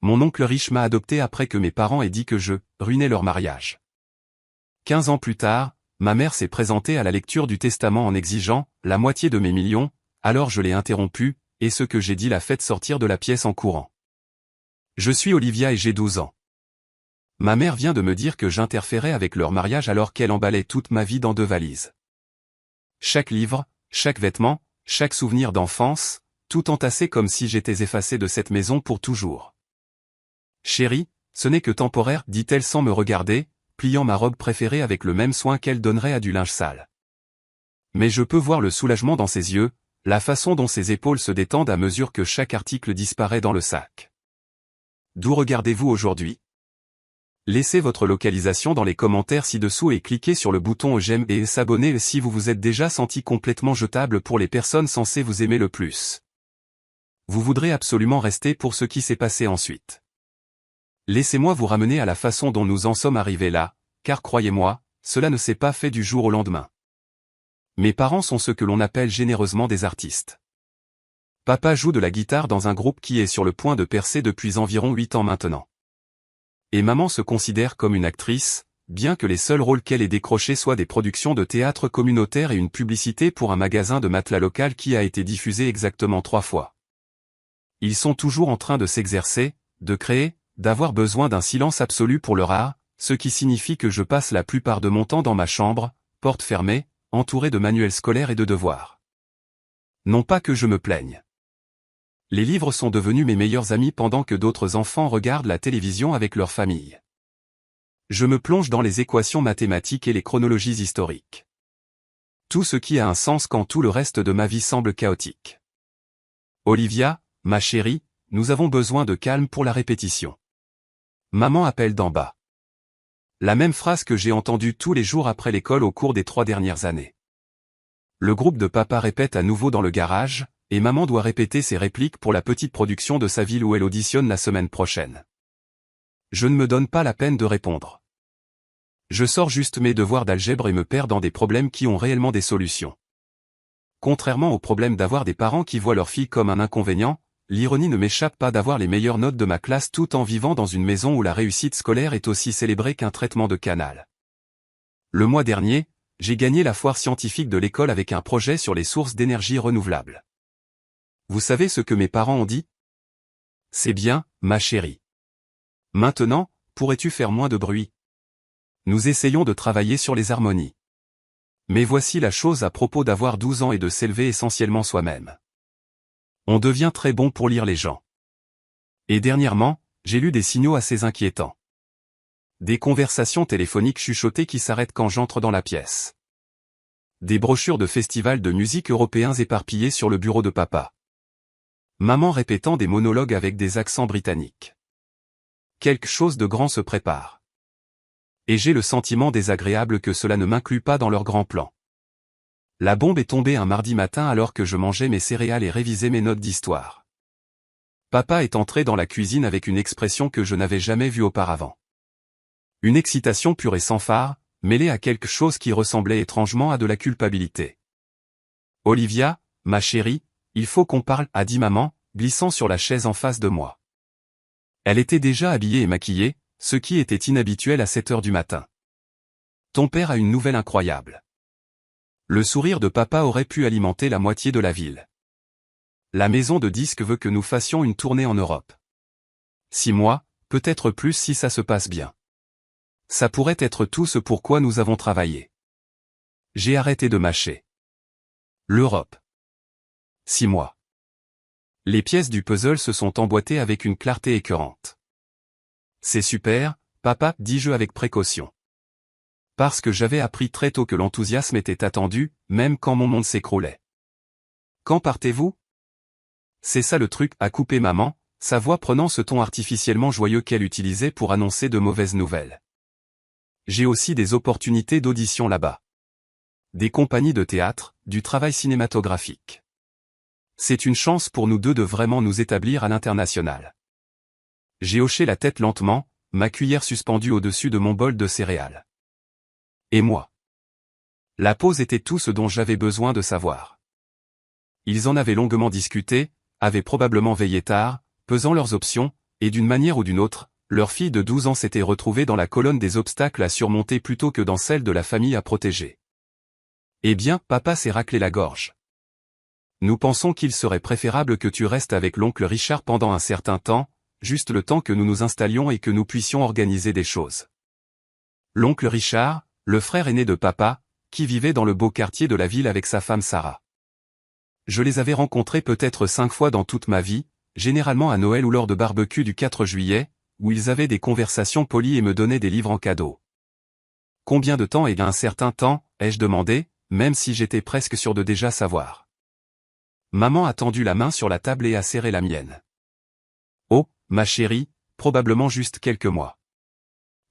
Mon oncle riche m'a adopté après que mes parents aient dit que je ruinais leur mariage. 15 ans plus tard, ma mère s'est présentée à la lecture du testament en exigeant la moitié de mes millions, alors je l'ai interrompue, et ce que j'ai dit l'a fait sortir de la pièce en courant. Je suis Olivia et j'ai 12 ans. Ma mère vient de me dire que j'interférais avec leur mariage alors qu'elle emballait toute ma vie dans 2 valises. Chaque livre, chaque vêtement, chaque souvenir d'enfance, tout entassé comme si j'étais effacé de cette maison pour toujours. Chérie, ce n'est que temporaire, dit-elle sans me regarder, pliant ma robe préférée avec le même soin qu'elle donnerait à du linge sale. Mais je peux voir le soulagement dans ses yeux, la façon dont ses épaules se détendent à mesure que chaque article disparaît dans le sac. D'où regardez-vous aujourd'hui? Laissez votre localisation dans les commentaires ci-dessous et cliquez sur le bouton j'aime et s'abonner si vous vous êtes déjà senti complètement jetable pour les personnes censées vous aimer le plus. Vous voudrez absolument rester pour ce qui s'est passé ensuite. Laissez-moi vous ramener à la façon dont nous en sommes arrivés là, car croyez-moi, cela ne s'est pas fait du jour au lendemain. Mes parents sont ce que l'on appelle généreusement des artistes. Papa joue de la guitare dans un groupe qui est sur le point de percer depuis environ 8 ans maintenant. Et maman se considère comme une actrice, bien que les seuls rôles qu'elle ait décrochés soient des productions de théâtre communautaire et une publicité pour un magasin de matelas local qui a été diffusé exactement 3 fois. Ils sont toujours en train de s'exercer, de créer, d'avoir besoin d'un silence absolu pour leur art, ce qui signifie que je passe la plupart de mon temps dans ma chambre, porte fermée, entouré de manuels scolaires et de devoirs. Non pas que je me plaigne. Les livres sont devenus mes meilleurs amis pendant que d'autres enfants regardent la télévision avec leur famille. Je me plonge dans les équations mathématiques et les chronologies historiques. Tout ce qui a un sens quand tout le reste de ma vie semble chaotique. Olivia, ma chérie, nous avons besoin de calme pour la répétition. Maman appelle d'en bas. La même phrase que j'ai entendue tous les jours après l'école au cours des 3 dernières années. Le groupe de papa répète à nouveau dans le garage, et maman doit répéter ses répliques pour la petite production de sa ville où elle auditionne la semaine prochaine. Je ne me donne pas la peine de répondre. Je sors juste mes devoirs d'algèbre et me perds dans des problèmes qui ont réellement des solutions. Contrairement au problème d'avoir des parents qui voient leur fille comme un inconvénient, l'ironie ne m'échappe pas d'avoir les meilleures notes de ma classe tout en vivant dans une maison où la réussite scolaire est aussi célébrée qu'un traitement de canal. Le mois dernier, j'ai gagné la foire scientifique de l'école avec un projet sur les sources d'énergie renouvelables. Vous savez ce que mes parents ont dit? C'est bien, ma chérie. Maintenant, pourrais-tu faire moins de bruit? Nous essayons de travailler sur les harmonies. Mais voici la chose à propos d'avoir 12 ans et de s'élever essentiellement soi-même. On devient très bon pour lire les gens. Et dernièrement, j'ai lu des signaux assez inquiétants. Des conversations téléphoniques chuchotées qui s'arrêtent quand j'entre dans la pièce. Des brochures de festivals de musique européens éparpillées sur le bureau de papa. Maman répétant des monologues avec des accents britanniques. Quelque chose de grand se prépare. Et j'ai le sentiment désagréable que cela ne m'inclut pas dans leur grand plan. La bombe est tombée un mardi matin alors que je mangeais mes céréales et révisais mes notes d'histoire. Papa est entré dans la cuisine avec une expression que je n'avais jamais vue auparavant. Une excitation pure et sans phare, mêlée à quelque chose qui ressemblait étrangement à de la culpabilité. Olivia, ma chérie, il faut qu'on parle, a dit maman, glissant sur la chaise en face de moi. Elle était déjà habillée et maquillée, ce qui était inhabituel à 7 heures du matin. Ton père a une nouvelle incroyable. Le sourire de papa aurait pu alimenter la moitié de la ville. La maison de disques veut que nous fassions une tournée en Europe. 6 mois, peut-être plus si ça se passe bien. Ça pourrait être tout ce pourquoi nous avons travaillé. J'ai arrêté de mâcher. L'Europe. 6 mois. Les pièces du puzzle se sont emboîtées avec une clarté écœurante. C'est super, papa, dis-je avec précaution. Parce que j'avais appris très tôt que l'enthousiasme était attendu, même quand mon monde s'écroulait. Quand partez-vous? C'est ça le truc, a coupé maman, sa voix prenant ce ton artificiellement joyeux qu'elle utilisait pour annoncer de mauvaises nouvelles. J'ai aussi des opportunités d'audition là-bas. Des compagnies de théâtre, du travail cinématographique. C'est une chance pour nous deux de vraiment nous établir à l'international. J'ai hoché la tête lentement, ma cuillère suspendue au-dessus de mon bol de céréales. Et moi? La pause était tout ce dont j'avais besoin de savoir. Ils en avaient longuement discuté, avaient probablement veillé tard, pesant leurs options, et d'une manière ou d'une autre, leur fille de 12 ans s'était retrouvée dans la colonne des obstacles à surmonter plutôt que dans celle de la famille à protéger. Eh bien, papa s'est raclé la gorge. Nous pensons qu'il serait préférable que tu restes avec l'oncle Richard pendant un certain temps, juste le temps que nous nous installions et que nous puissions organiser des choses. L'oncle Richard, le frère aîné de papa, qui vivait dans le beau quartier de la ville avec sa femme Sarah. Je les avais rencontrés peut-être 5 fois dans toute ma vie, généralement à Noël ou lors de barbecue du 4 juillet, où ils avaient des conversations polies et me donnaient des livres en cadeau. Combien de temps et un certain temps, ai-je demandé, même si j'étais presque sûr de déjà savoir. Maman a tendu la main sur la table et a serré la mienne. Oh, ma chérie, probablement juste quelques mois.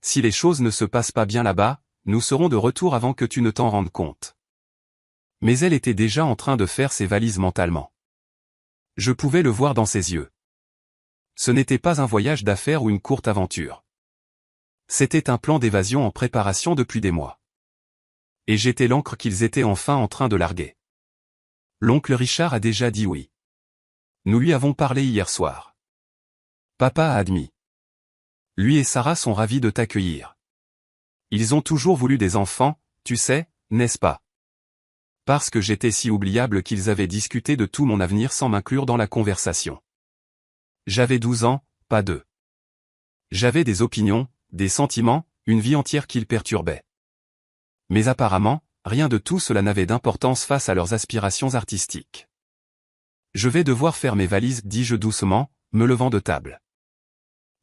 Si les choses ne se passent pas bien là-bas, nous serons de retour avant que tu ne t'en rendes compte. Mais elle était déjà en train de faire ses valises mentalement. Je pouvais le voir dans ses yeux. Ce n'était pas un voyage d'affaires ou une courte aventure. C'était un plan d'évasion en préparation depuis des mois. Et j'étais l'encre qu'ils étaient enfin en train de larguer. L'oncle Richard a déjà dit oui. Nous lui avons parlé hier soir. Papa a admis. Lui et Sarah sont ravis de t'accueillir. Ils ont toujours voulu des enfants, tu sais, n'est-ce pas? Parce que j'étais si oubliable qu'ils avaient discuté de tout mon avenir sans m'inclure dans la conversation. J'avais 12 ans, pas 2. J'avais des opinions, des sentiments, une vie entière qu'ils perturbaient. Mais apparemment, rien de tout cela n'avait d'importance face à leurs aspirations artistiques. Je vais devoir faire mes valises, dis-je doucement, me levant de table.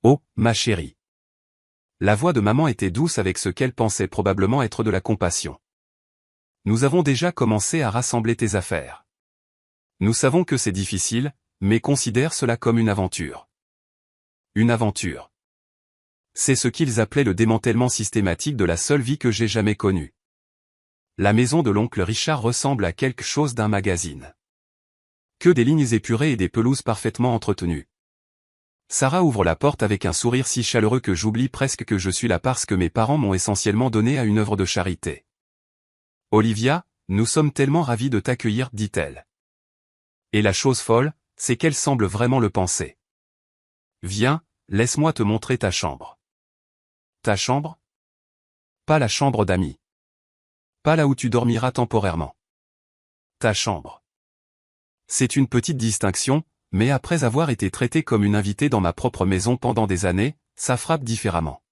Oh, ma chérie. La voix de maman était douce avec ce qu'elle pensait probablement être de la compassion. Nous avons déjà commencé à rassembler tes affaires. Nous savons que c'est difficile, mais considère cela comme une aventure. Une aventure. C'est ce qu'ils appelaient le démantèlement systématique de la seule vie que j'ai jamais connue. La maison de l'oncle Richard ressemble à quelque chose d'un magazine. Que des lignes épurées et des pelouses parfaitement entretenues. Sarah ouvre la porte avec un sourire si chaleureux que j'oublie presque que je suis là parce que mes parents m'ont essentiellement donné à une œuvre de charité. Olivia, nous sommes tellement ravis de t'accueillir, dit-elle. Et la chose folle, c'est qu'elle semble vraiment le penser. Viens, laisse-moi te montrer ta chambre. Ta chambre? Pas la chambre d'amis. Pas là où tu dormiras temporairement. Ta chambre. C'est une petite distinction, mais après avoir été traité comme une invitée dans ma propre maison pendant des années, ça frappe différemment.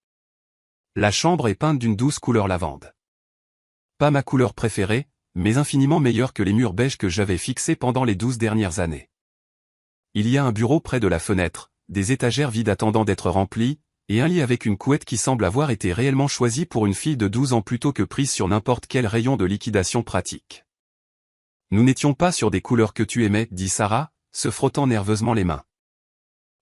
La chambre est peinte d'une douce couleur lavande. Pas ma couleur préférée, mais infiniment meilleure que les murs beiges que j'avais fixés pendant les 12 dernières années. Il y a un bureau près de la fenêtre, des étagères vides attendant d'être remplies, et un lit avec une couette qui semble avoir été réellement choisie pour une fille de 12 ans plutôt que prise sur n'importe quel rayon de liquidation pratique. Nous n'étions pas sur des couleurs que tu aimais, dit Sarah, se frottant nerveusement les mains.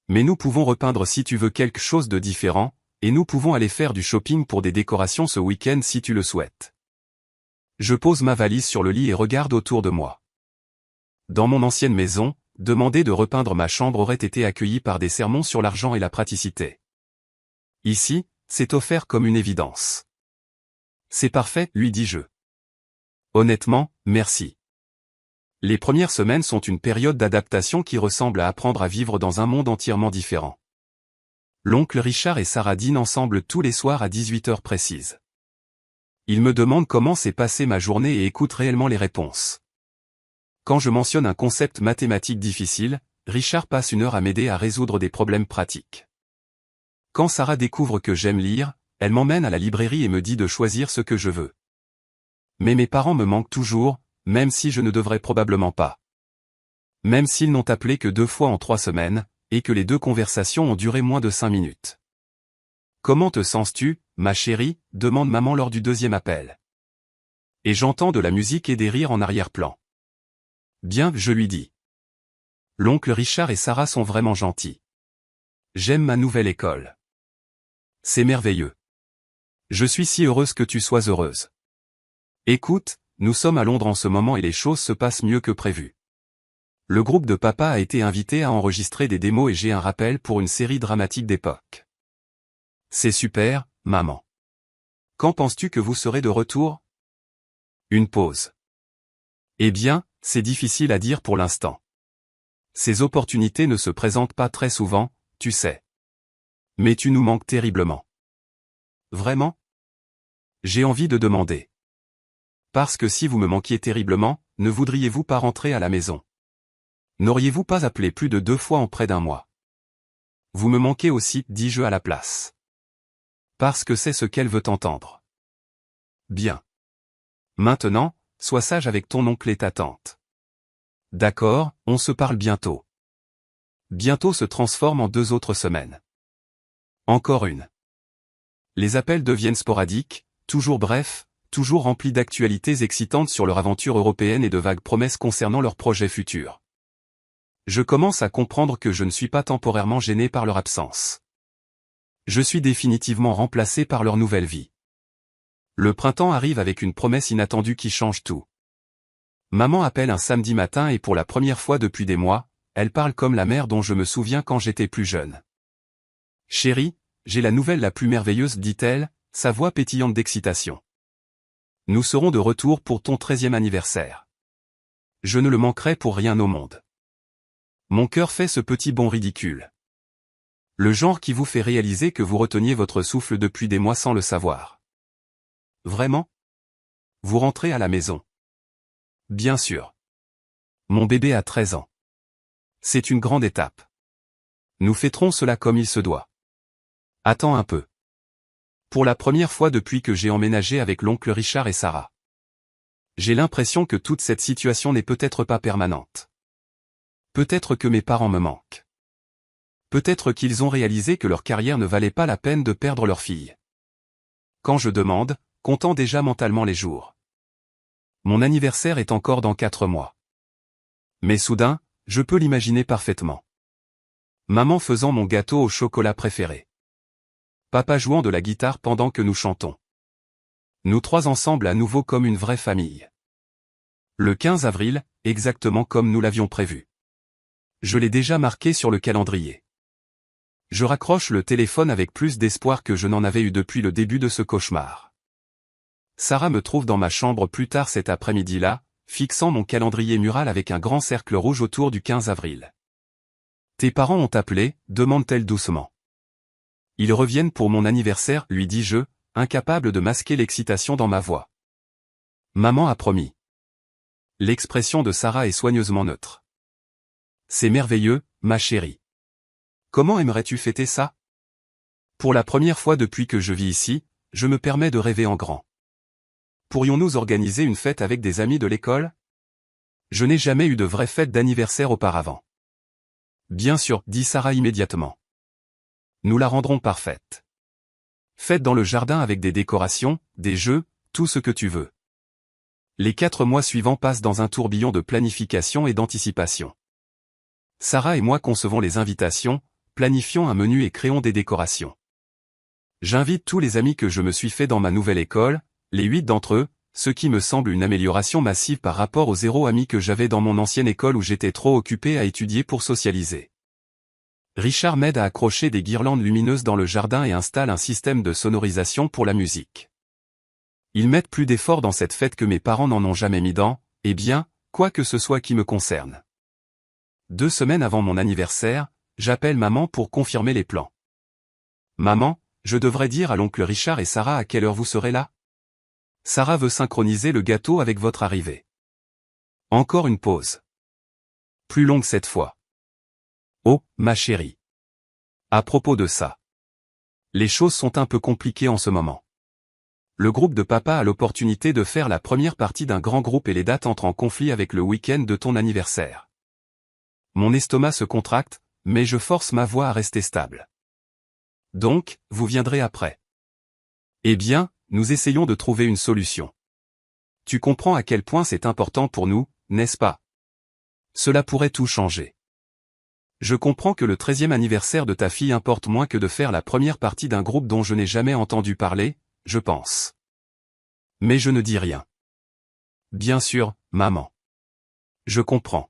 Mais nous pouvons repeindre si tu veux quelque chose de différent, et nous pouvons aller faire du shopping pour des décorations ce week-end si tu le souhaites. Je pose ma valise sur le lit et regarde autour de moi. Dans mon ancienne maison, demander de repeindre ma chambre aurait été accueilli par des sermons sur l'argent et la praticité. Ici, c'est offert comme une évidence. C'est parfait, lui dis-je. Honnêtement, merci. Les premières semaines sont une période d'adaptation qui ressemble à apprendre à vivre dans un monde entièrement différent. L'oncle Richard et Sarah dînent ensemble tous les soirs à 18h précises. Ils me demandent comment s'est passée ma journée et écoutent réellement les réponses. Quand je mentionne un concept mathématique difficile, Richard passe une heure à m'aider à résoudre des problèmes pratiques. Quand Sarah découvre que j'aime lire, elle m'emmène à la librairie et me dit de choisir ce que je veux. Mais mes parents me manquent toujours, même si je ne devrais probablement pas. Même s'ils n'ont appelé que 2 fois en 3 semaines, et que les 2 conversations ont duré moins de 5 minutes. Comment te sens-tu, ma chérie, demande maman lors du 2e appel. Et j'entends de la musique et des rires en arrière-plan. Bien, je lui dis. L'oncle Richard et Sarah sont vraiment gentils. J'aime ma nouvelle école. C'est merveilleux. Je suis si heureuse que tu sois heureuse. Écoute, nous sommes à Londres en ce moment et les choses se passent mieux que prévu. Le groupe de papa a été invité à enregistrer des démos et j'ai un rappel pour une série dramatique d'époque. C'est super, maman. Quand penses-tu que vous serez de retour? Une pause. Eh bien, c'est difficile à dire pour l'instant. Ces opportunités ne se présentent pas très souvent, tu sais. Mais tu nous manques terriblement. Vraiment? J'ai envie de demander. Parce que si vous me manquiez terriblement, ne voudriez-vous pas rentrer à la maison? N'auriez-vous pas appelé plus de 2 fois en près d'un mois? Vous me manquez aussi, dis-je à la place. Parce que c'est ce qu'elle veut entendre. Bien. Maintenant, sois sage avec ton oncle et ta tante. D'accord, on se parle bientôt. Bientôt se transforme en 2 autres semaines. Encore une. Les appels deviennent sporadiques, toujours brefs, toujours remplis d'actualités excitantes sur leur aventure européenne et de vagues promesses concernant leurs projets futurs. Je commence à comprendre que je ne suis pas temporairement gêné par leur absence. Je suis définitivement remplacé par leur nouvelle vie. Le printemps arrive avec une promesse inattendue qui change tout. Maman appelle un samedi matin et pour la première fois depuis des mois, elle parle comme la mère dont je me souviens quand j'étais plus jeune. Chérie, j'ai la nouvelle la plus merveilleuse, dit-elle, sa voix pétillante d'excitation. Nous serons de retour pour ton 13e anniversaire. Je ne le manquerai pour rien au monde. Mon cœur fait ce petit bond ridicule. Le genre qui vous fait réaliser que vous reteniez votre souffle depuis des mois sans le savoir. Vraiment? Vous rentrez à la maison. Bien sûr. Mon bébé a 13 ans. C'est une grande étape. Nous fêterons cela comme il se doit. Attends un peu. Pour la première fois depuis que j'ai emménagé avec l'oncle Richard et Sarah. J'ai l'impression que toute cette situation n'est peut-être pas permanente. Peut-être que mes parents me manquent. Peut-être qu'ils ont réalisé que leur carrière ne valait pas la peine de perdre leur fille. Quand je demande, comptant déjà mentalement les jours. Mon anniversaire est encore dans 4 mois. Mais soudain, je peux l'imaginer parfaitement. Maman faisant mon gâteau au chocolat préféré. Papa jouant de la guitare pendant que nous chantons. Nous 3 ensemble à nouveau comme une vraie famille. Le 15 avril, exactement comme nous l'avions prévu. Je l'ai déjà marqué sur le calendrier. Je raccroche le téléphone avec plus d'espoir que je n'en avais eu depuis le début de ce cauchemar. Sarah me trouve dans ma chambre plus tard cet après-midi-là, fixant mon calendrier mural avec un grand cercle rouge autour du 15 avril. Tes parents ont appelé, demande-t-elle doucement. Ils reviennent pour mon anniversaire, lui dis-je, incapable de masquer l'excitation dans ma voix. Maman a promis. L'expression de Sarah est soigneusement neutre. C'est merveilleux, ma chérie. Comment aimerais-tu fêter ça? Pour la première fois depuis que je vis ici, je me permets de rêver en grand. Pourrions-nous organiser une fête avec des amis de l'école? Je n'ai jamais eu de vraie fête d'anniversaire auparavant. Bien sûr, dit Sarah immédiatement. Nous la rendrons parfaite. Fête dans le jardin avec des décorations, des jeux, tout ce que tu veux. Les 4 mois suivants passent dans un tourbillon de planification et d'anticipation. Sarah et moi concevons les invitations, planifions un menu et créons des décorations. J'invite tous les amis que je me suis fait dans ma nouvelle école, les 8 d'entre eux, ce qui me semble une amélioration massive par rapport aux 0 amis que j'avais dans mon ancienne école où j'étais trop occupé à étudier pour socialiser. Richard m'aide à accrocher des guirlandes lumineuses dans le jardin et installe un système de sonorisation pour la musique. Ils mettent plus d'efforts dans cette fête que mes parents n'en ont jamais mis dans, eh bien, quoi que ce soit qui me concerne. 2 semaines avant mon anniversaire, j'appelle maman pour confirmer les plans. Maman, je devrais dire à l'oncle Richard et Sarah à quelle heure vous serez là? Sarah veut synchroniser le gâteau avec votre arrivée. Encore une pause. Plus longue cette fois. Oh, ma chérie. À propos de ça. Les choses sont un peu compliquées en ce moment. Le groupe de papa a l'opportunité de faire la première partie d'un grand groupe et les dates entrent en conflit avec le week-end de ton anniversaire. Mon estomac se contracte, mais je force ma voix à rester stable. Donc, vous viendrez après. Eh bien, nous essayons de trouver une solution. Tu comprends à quel point c'est important pour nous, n'est-ce pas? Cela pourrait tout changer. Je comprends que le 13e anniversaire de ta fille importe moins que de faire la première partie d'un groupe dont je n'ai jamais entendu parler, je pense. Mais je ne dis rien. Bien sûr, maman. Je comprends.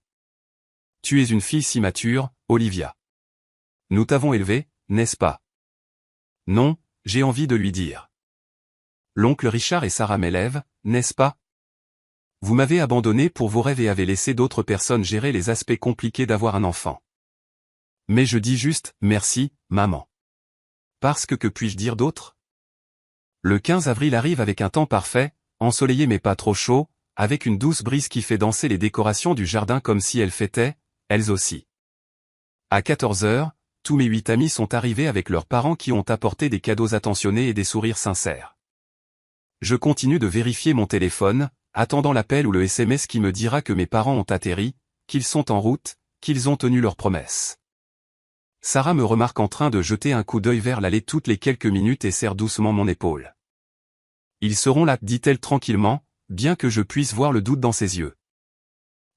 Tu es une fille si mature, Olivia. Nous t'avons élevée, n'est-ce pas? Non, j'ai envie de lui dire. L'oncle Richard et Sarah m'élèvent, n'est-ce pas? Vous m'avez abandonné pour vos rêves et avez laissé d'autres personnes gérer les aspects compliqués d'avoir un enfant. Mais je dis juste, merci, maman. parce que puis-je dire d'autre? Le 15 avril arrive avec un temps parfait, ensoleillé mais pas trop chaud, avec une douce brise qui fait danser les décorations du jardin comme si elles fêtaient, elles aussi. À 14 heures, tous mes 8 amis sont arrivés avec leurs parents qui ont apporté des cadeaux attentionnés et des sourires sincères. Je continue de vérifier mon téléphone, attendant l'appel ou le SMS qui me dira que mes parents ont atterri, qu'ils sont en route, qu'ils ont tenu leurs promesses. Sarah me remarque en train de jeter un coup d'œil vers l'allée toutes les quelques minutes et serre doucement mon épaule. Ils seront là, dit-elle tranquillement, bien que je puisse voir le doute dans ses yeux.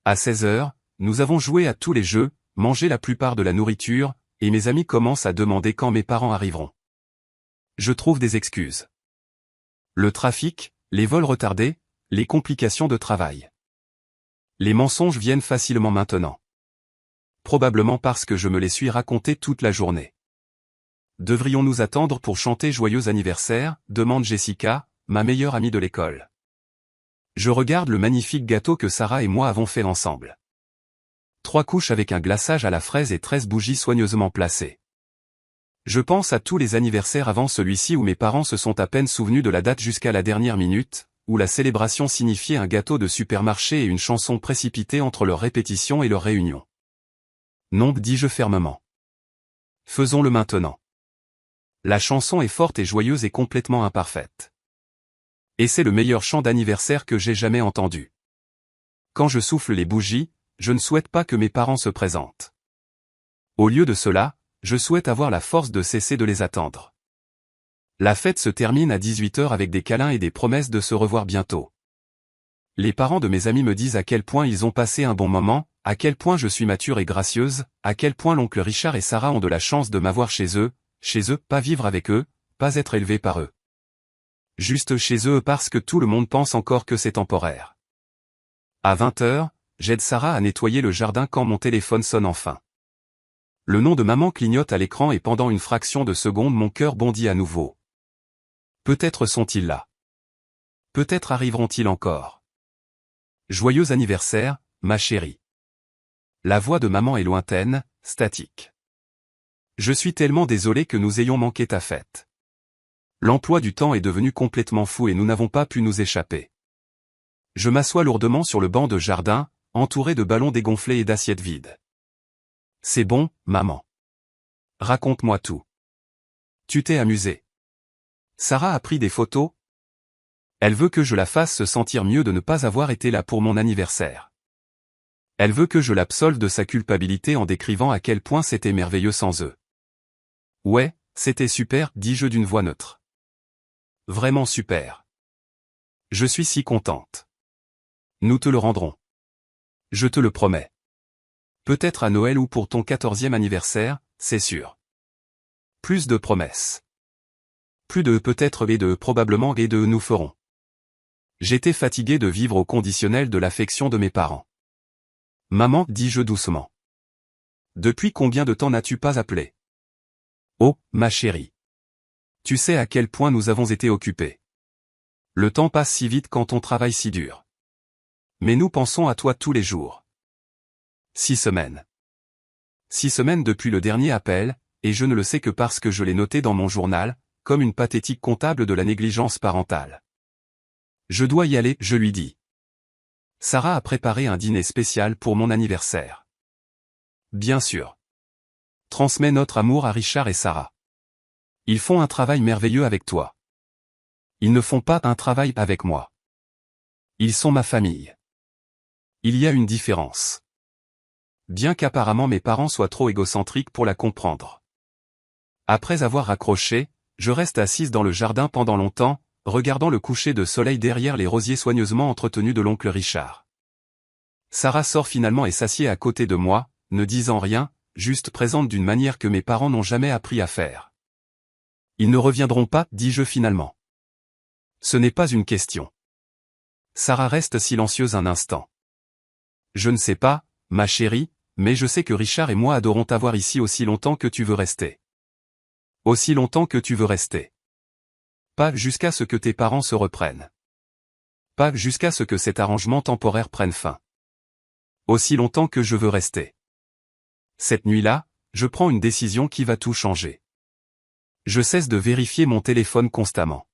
À 16 heures, nous avons joué à tous les jeux, mangé la plupart de la nourriture, et mes amis commencent à demander quand mes parents arriveront. Je trouve des excuses. Le trafic, les vols retardés, les complications de travail. Les mensonges viennent facilement maintenant. Probablement parce que je me les suis racontés toute la journée. Devrions-nous attendre pour chanter joyeux anniversaire, demande Jessica, ma meilleure amie de l'école. Je regarde le magnifique gâteau que Sarah et moi avons fait ensemble. 3 couches avec un glaçage à la fraise et 13 bougies soigneusement placées. Je pense à tous les anniversaires avant celui-ci où mes parents se sont à peine souvenus de la date jusqu'à la dernière minute, où la célébration signifiait un gâteau de supermarché et une chanson précipitée entre leur répétition et leur réunion. Non, dis-je fermement. Faisons-le maintenant. La chanson est forte et joyeuse et complètement imparfaite. Et c'est le meilleur chant d'anniversaire que j'ai jamais entendu. Quand je souffle les bougies, je ne souhaite pas que mes parents se présentent. Au lieu de cela, je souhaite avoir la force de cesser de les attendre. La fête se termine à 18 h avec des câlins et des promesses de se revoir bientôt. Les parents de mes amis me disent à quel point ils ont passé un bon moment, à quel point je suis mature et gracieuse, à quel point l'oncle Richard et Sarah ont de la chance de m'avoir chez eux, pas vivre avec eux, pas être élevé par eux. Juste chez eux parce que tout le monde pense encore que c'est temporaire. À 20 h, j'aide Sarah à nettoyer le jardin quand mon téléphone sonne enfin. Le nom de maman clignote à l'écran et pendant une fraction de seconde mon cœur bondit à nouveau. Peut-être sont-ils là. Peut-être arriveront-ils encore. Joyeux anniversaire, ma chérie. La voix de maman est lointaine, statique. Je suis tellement désolé que nous ayons manqué ta fête. L'emploi du temps est devenu complètement fou et nous n'avons pas pu nous échapper. Je m'assois lourdement sur le banc de jardin, entouré de ballons dégonflés et d'assiettes vides. C'est bon, maman. Raconte-moi tout. Tu t'es amusée. Sarah a pris des photos. Elle veut que je la fasse se sentir mieux de ne pas avoir été là pour mon anniversaire. Elle veut que je l'absolve de sa culpabilité en décrivant à quel point c'était merveilleux sans eux. Ouais, c'était super, dis-je d'une voix neutre. Vraiment super. Je suis si contente. Nous te le rendrons. Je te le promets. Peut-être à Noël ou pour ton 14e anniversaire, c'est sûr. Plus de promesses. Plus de peut-être et de probablement et de nous ferons. J'étais fatigué de vivre au conditionnel de l'affection de mes parents. Maman, dis-je doucement. Depuis combien de temps n'as-tu pas appelé? Oh, ma chérie. Tu sais à quel point nous avons été occupés. Le temps passe si vite quand on travaille si dur. Mais nous pensons à toi tous les jours. 6 semaines. 6 semaines depuis le dernier appel, et je ne le sais que parce que je l'ai noté dans mon journal, comme une pathétique comptable de la négligence parentale. Je dois y aller, je lui dis. Sarah a préparé un dîner spécial pour mon anniversaire. Bien sûr. Transmets notre amour à Richard et Sarah. Ils font un travail merveilleux avec toi. Ils ne font pas un travail avec moi. Ils sont ma famille. Il y a une différence. Bien qu'apparemment mes parents soient trop égocentriques pour la comprendre. Après avoir raccroché, je reste assise dans le jardin pendant longtemps, regardant le coucher de soleil derrière les rosiers soigneusement entretenus de l'oncle Richard. Sarah sort finalement et s'assied à côté de moi, ne disant rien, juste présente d'une manière que mes parents n'ont jamais appris à faire. Ils ne reviendront pas, dis-je finalement. Ce n'est pas une question. Sarah reste silencieuse un instant. Je ne sais pas, ma chérie, mais je sais que Richard et moi adorons t'avoir ici aussi longtemps que tu veux rester. Aussi longtemps que tu veux rester. Pas jusqu'à ce que tes parents se reprennent. Pas jusqu'à ce que cet arrangement temporaire prenne fin. Aussi longtemps que je veux rester. Cette nuit-là, je prends une décision qui va tout changer. Je cesse de vérifier mon téléphone constamment.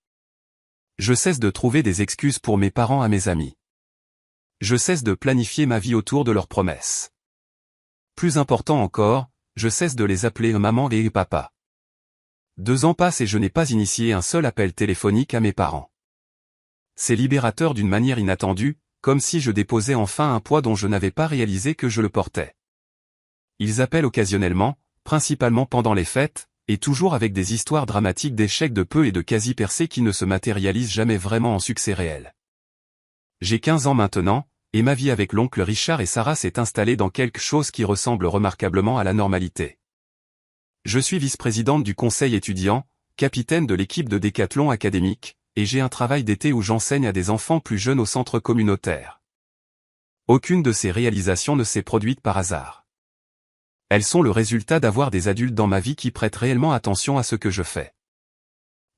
Je cesse de trouver des excuses pour mes parents à mes amis. Je cesse de planifier ma vie autour de leurs promesses. Plus important encore, je cesse de les appeler maman et papa. 2 ans passent et je n'ai pas initié un seul appel téléphonique à mes parents. C'est libérateur d'une manière inattendue, comme si je déposais enfin un poids dont je n'avais pas réalisé que je le portais. Ils appellent occasionnellement, principalement pendant les fêtes, et toujours avec des histoires dramatiques d'échecs de peu et de quasi-percées qui ne se matérialisent jamais vraiment en succès réel. J'ai 15 ans maintenant, et ma vie avec l'oncle Richard et Sarah s'est installée dans quelque chose qui ressemble remarquablement à la normalité. Je suis vice-présidente du conseil étudiant, capitaine de l'équipe de décathlon académique, et j'ai un travail d'été où j'enseigne à des enfants plus jeunes au centre communautaire. Aucune de ces réalisations ne s'est produite par hasard. Elles sont le résultat d'avoir des adultes dans ma vie qui prêtent réellement attention à ce que je fais.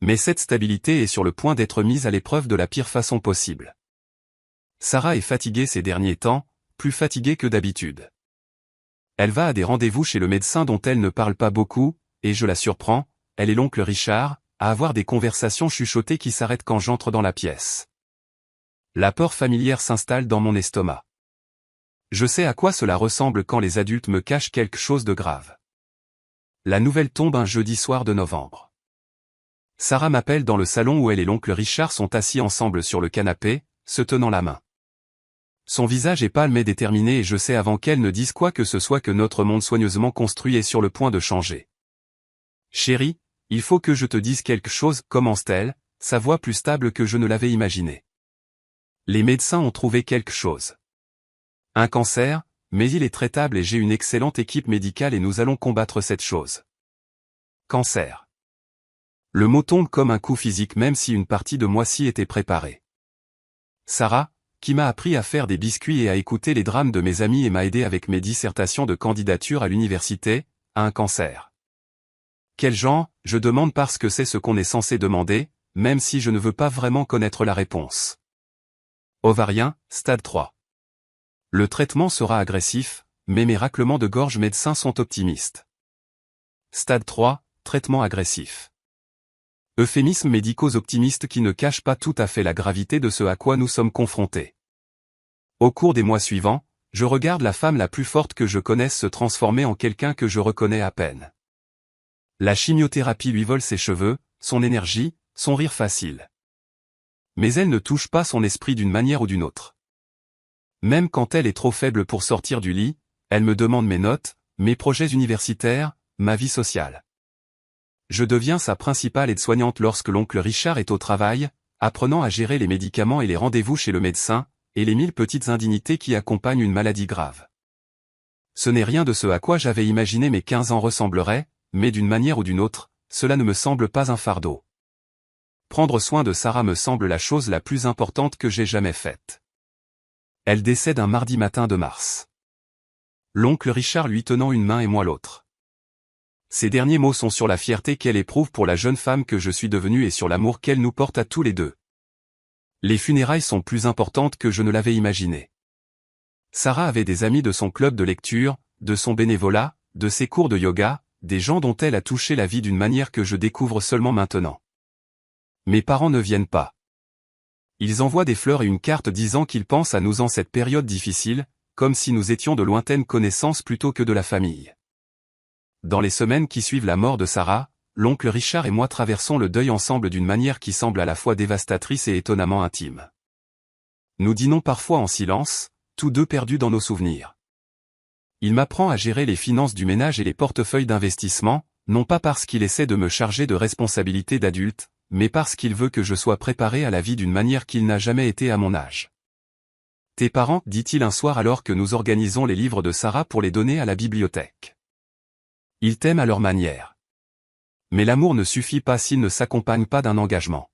Mais cette stabilité est sur le point d'être mise à l'épreuve de la pire façon possible. Sarah est fatiguée ces derniers temps, plus fatiguée que d'habitude. Elle va à des rendez-vous chez le médecin dont elle ne parle pas beaucoup, et je la surprends, elle et l'oncle Richard, à avoir des conversations chuchotées qui s'arrêtent quand j'entre dans la pièce. La peur familière s'installe dans mon estomac. Je sais à quoi cela ressemble quand les adultes me cachent quelque chose de grave. La nouvelle tombe un jeudi soir de novembre. Sarah m'appelle dans le salon où elle et l'oncle Richard sont assis ensemble sur le canapé, se tenant la main. Son visage est pâle mais déterminé et je sais avant qu'elle ne dise quoi que ce soit que notre monde soigneusement construit est sur le point de changer. Chérie, il faut que je te dise quelque chose, commence-t-elle, sa voix plus stable que je ne l'avais imaginé. Les médecins ont trouvé quelque chose. Un cancer, mais il est traitable et j'ai une excellente équipe médicale et nous allons combattre cette chose. Cancer. Le mot tombe comme un coup physique même si une partie de moi s'y était préparée. Sarah, qui m'a appris à faire des biscuits et à écouter les drames de mes amis et m'a aidé avec mes dissertations de candidature à l'université, a un cancer. Quel genre, je demande parce que c'est ce qu'on est censé demander, même si je ne veux pas vraiment connaître la réponse. Ovarien, stade 3. Le traitement sera agressif, mais mes raclements de gorge médecins sont optimistes. Stade 3, traitement agressif. Euphémismes médicaux optimistes qui ne cachent pas tout à fait la gravité de ce à quoi nous sommes confrontés. Au cours des mois suivants, je regarde la femme la plus forte que je connaisse se transformer en quelqu'un que je reconnais à peine. La chimiothérapie lui vole ses cheveux, son énergie, son rire facile. Mais elle ne touche pas son esprit d'une manière ou d'une autre. Même quand elle est trop faible pour sortir du lit, elle me demande mes notes, mes projets universitaires, ma vie sociale. Je deviens sa principale aide-soignante lorsque l'oncle Richard est au travail, apprenant à gérer les médicaments et les rendez-vous chez le médecin, et les 1000 petites indignités qui accompagnent une maladie grave. Ce n'est rien de ce à quoi j'avais imaginé mes 15 ans ressembleraient, mais d'une manière ou d'une autre, cela ne me semble pas un fardeau. Prendre soin de Sarah me semble la chose la plus importante que j'ai jamais faite. Elle décède un mardi matin de mars. L'oncle Richard lui tenant une main et moi l'autre. Ses derniers mots sont sur la fierté qu'elle éprouve pour la jeune femme que je suis devenue et sur l'amour qu'elle nous porte à tous les deux. Les funérailles sont plus importantes que je ne l'avais imaginé. Sarah avait des amis de son club de lecture, de son bénévolat, de ses cours de yoga, des gens dont elle a touché la vie d'une manière que je découvre seulement maintenant. Mes parents ne viennent pas. Ils envoient des fleurs et une carte disant qu'ils pensent à nous en cette période difficile, comme si nous étions de lointaines connaissances plutôt que de la famille. Dans les semaines qui suivent la mort de Sarah, l'oncle Richard et moi traversons le deuil ensemble d'une manière qui semble à la fois dévastatrice et étonnamment intime. Nous dînons parfois en silence, tous deux perdus dans nos souvenirs. Il m'apprend à gérer les finances du ménage et les portefeuilles d'investissement, non pas parce qu'il essaie de me charger de responsabilités d'adulte, mais parce qu'il veut que je sois préparé à la vie d'une manière qu'il n'a jamais été à mon âge. Tes parents, dit-il un soir alors que nous organisons les livres de Sarah pour les donner à la bibliothèque. Ils t'aiment à leur manière. Mais l'amour ne suffit pas s'il ne s'accompagne pas d'un engagement.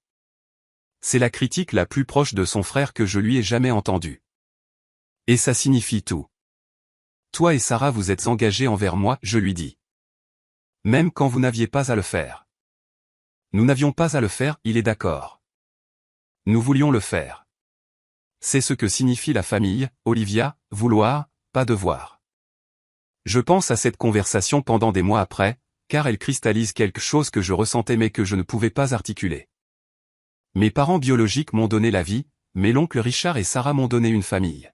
C'est la critique la plus proche de son frère que je lui ai jamais entendue. Et ça signifie tout. Toi et Sarah vous êtes engagés envers moi, je lui dis. Même quand vous n'aviez pas à le faire. Nous n'avions pas à le faire, il est d'accord. Nous voulions le faire. C'est ce que signifie la famille, Olivia, vouloir, pas devoir. Je pense à cette conversation pendant des mois après, car elle cristallise quelque chose que je ressentais mais que je ne pouvais pas articuler. Mes parents biologiques m'ont donné la vie, mais l'oncle Richard et Sarah m'ont donné une famille.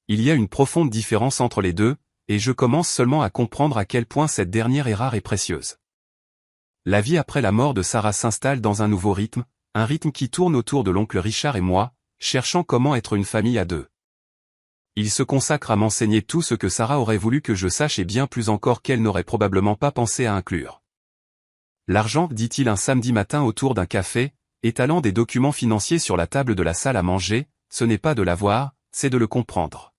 Il y a une profonde différence entre les deux, et je commence seulement à comprendre à quel point cette dernière est rare et précieuse. La vie après la mort de Sarah s'installe dans un nouveau rythme, un rythme qui tourne autour de l'oncle Richard et moi, cherchant comment être une famille à deux. Il se consacre à m'enseigner tout ce que Sarah aurait voulu que je sache et bien plus encore qu'elle n'aurait probablement pas pensé à inclure. L'argent, dit-il un samedi matin autour d'un café, étalant des documents financiers sur la table de la salle à manger, ce n'est pas de l'avoir, c'est de le comprendre.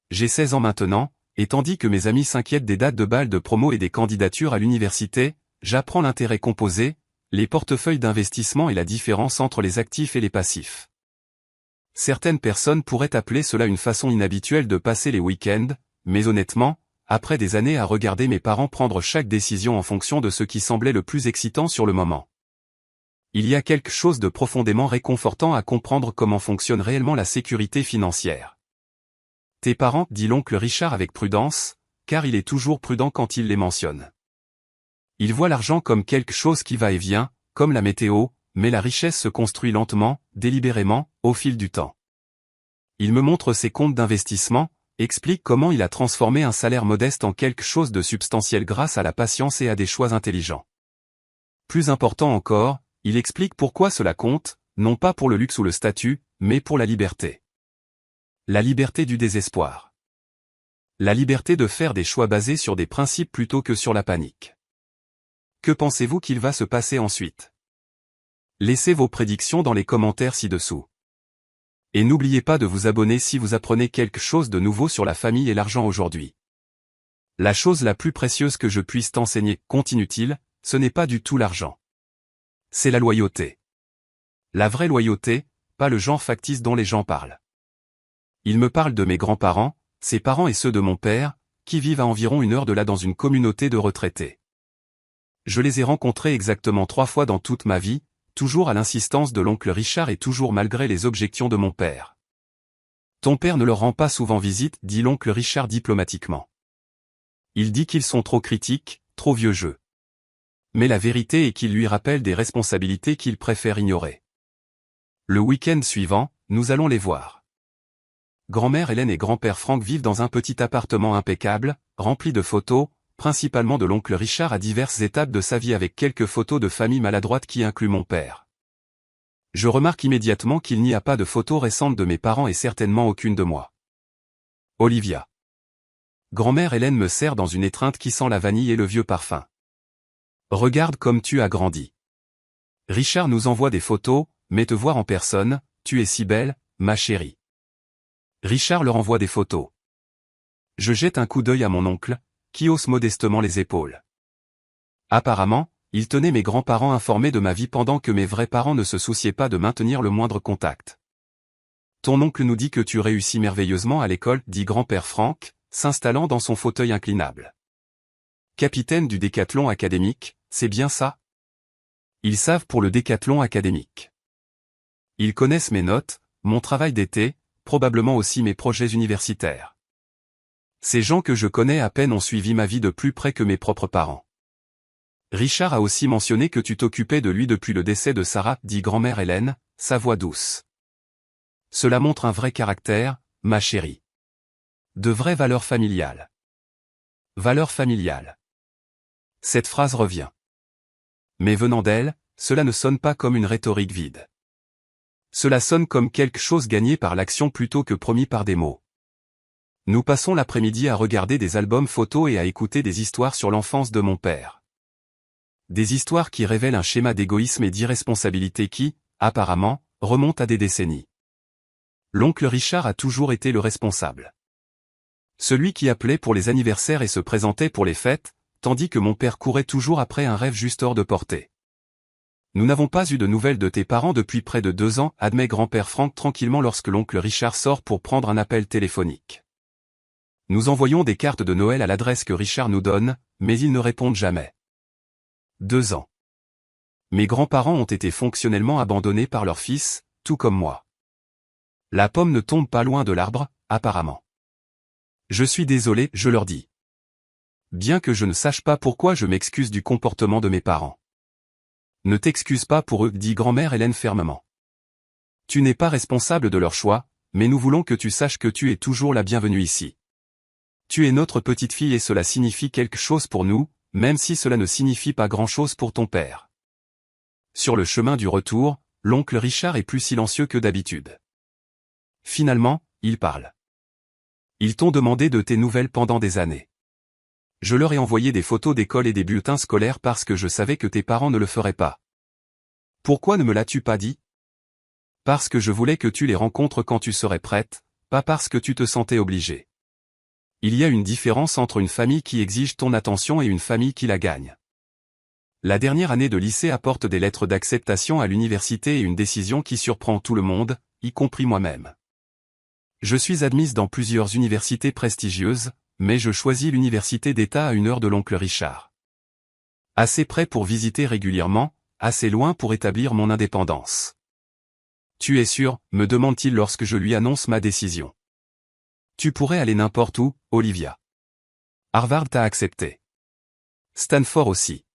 J'ai 16 ans maintenant, et tandis que mes amis s'inquiètent des dates de bal de promo et des candidatures à l'université, j'apprends l'intérêt composé, les portefeuilles d'investissement et la différence entre les actifs et les passifs. Certaines personnes pourraient appeler cela une façon inhabituelle de passer les week-ends, mais honnêtement, après des années à regarder mes parents prendre chaque décision en fonction de ce qui semblait le plus excitant sur le moment. Il y a quelque chose de profondément réconfortant à comprendre comment fonctionne réellement la sécurité financière. Tes parents, dit l'oncle Richard avec prudence, car il est toujours prudent quand il les mentionne. Il voit l'argent comme quelque chose qui va et vient, comme la météo, mais la richesse se construit lentement, délibérément, au fil du temps. Il me montre ses comptes d'investissement, explique comment il a transformé un salaire modeste en quelque chose de substantiel grâce à la patience et à des choix intelligents. Plus important encore, il explique pourquoi cela compte, non pas pour le luxe ou le statut, mais pour la liberté. La liberté du désespoir. La liberté de faire des choix basés sur des principes plutôt que sur la panique. Que pensez-vous qu'il va se passer ensuite? Laissez vos prédictions dans les commentaires ci-dessous. Et n'oubliez pas de vous abonner si vous apprenez quelque chose de nouveau sur la famille et l'argent aujourd'hui. La chose la plus précieuse que je puisse t'enseigner, continue-t-il, ce n'est pas du tout l'argent. C'est la loyauté. La vraie loyauté, pas le genre factice dont les gens parlent. Il me parle de mes grands-parents, ses parents et ceux de mon père, qui vivent à environ 1 heure de là dans une communauté de retraités. Je les ai rencontrés exactement 3 fois dans toute ma vie, toujours à l'insistance de l'oncle Richard et toujours malgré les objections de mon père. Ton père ne leur rend pas souvent visite, dit l'oncle Richard diplomatiquement. Il dit qu'ils sont trop critiques, trop vieux jeu. Mais la vérité est qu'il lui rappelle des responsabilités qu'il préfère ignorer. Le week-end suivant, nous allons les voir. Grand-mère Hélène et grand-père Franck vivent dans un petit appartement impeccable, rempli de photos, principalement de l'oncle Richard à diverses étapes de sa vie avec quelques photos de famille maladroites qui incluent mon père. Je remarque immédiatement qu'il n'y a pas de photos récentes de mes parents et certainement aucune de moi. Olivia. Grand-mère Hélène me serre dans une étreinte qui sent la vanille et le vieux parfum. Regarde comme tu as grandi. Richard nous envoie des photos, mais te voir en personne, tu es si belle, ma chérie. Richard leur envoie des photos. Je jette un coup d'œil à mon oncle, qui hausse modestement les épaules. Apparemment, il tenait mes grands-parents informés de ma vie pendant que mes vrais parents ne se souciaient pas de maintenir le moindre contact. Ton oncle nous dit que tu réussis merveilleusement à l'école, dit grand-père Franck, s'installant dans son fauteuil inclinable. Capitaine du décathlon académique, c'est bien ça? Ils savent pour le décathlon académique. Ils connaissent mes notes, mon travail d'été, probablement aussi mes projets universitaires. Ces gens que je connais à peine ont suivi ma vie de plus près que mes propres parents. Richard a aussi mentionné que tu t'occupais de lui depuis le décès de Sarah, dit grand-mère Hélène, sa voix douce. Cela montre un vrai caractère, ma chérie. De vraies valeurs familiales. Valeurs familiales. Cette phrase revient. Mais venant d'elle, cela ne sonne pas comme une rhétorique vide. Cela sonne comme quelque chose gagné par l'action plutôt que promis par des mots. Nous passons l'après-midi à regarder des albums photos et à écouter des histoires sur l'enfance de mon père. Des histoires qui révèlent un schéma d'égoïsme et d'irresponsabilité qui, apparemment, remonte à des décennies. L'oncle Richard a toujours été le responsable. Celui qui appelait pour les anniversaires et se présentait pour les fêtes, tandis que mon père courait toujours après un rêve juste hors de portée. Nous n'avons pas eu de nouvelles de tes parents depuis près de 2 ans, admet grand-père Franck tranquillement lorsque l'oncle Richard sort pour prendre un appel téléphonique. Nous envoyons des cartes de Noël à l'adresse que Richard nous donne, mais ils ne répondent jamais. 2 ans. Mes grands-parents ont été fonctionnellement abandonnés par leur fils, tout comme moi. La pomme ne tombe pas loin de l'arbre, apparemment. Je suis désolé, je leur dis. bien que je ne sache pas pourquoi je m'excuse du comportement de mes parents. Ne t'excuse pas pour eux, dit grand-mère Hélène fermement. Tu n'es pas responsable de leur choix, mais nous voulons que tu saches que tu es toujours la bienvenue ici. Tu es notre petite fille et cela signifie quelque chose pour nous, même si cela ne signifie pas grand-chose pour ton père. Sur le chemin du retour, l'oncle Richard est plus silencieux que d'habitude. Finalement, il parle. Ils t'ont demandé de tes nouvelles pendant des années. Je leur ai envoyé des photos d'école et des bulletins scolaires parce que je savais que tes parents ne le feraient pas. Pourquoi ne me l'as-tu pas dit? Parce que je voulais que tu les rencontres quand tu serais prête, pas parce que tu te sentais obligée. Il y a une différence entre une famille qui exige ton attention et une famille qui la gagne. La dernière année de lycée apporte des lettres d'acceptation à l'université et une décision qui surprend tout le monde, y compris moi-même. Je suis admise dans plusieurs universités prestigieuses, mais je choisis l'université d'État à 1 heure de l'oncle Richard. Assez près pour visiter régulièrement, assez loin pour établir mon indépendance. Tu es sûr, me demande-t-il lorsque je lui annonce ma décision. Tu pourrais aller n'importe où, Olivia. Harvard t'a accepté. Stanford aussi.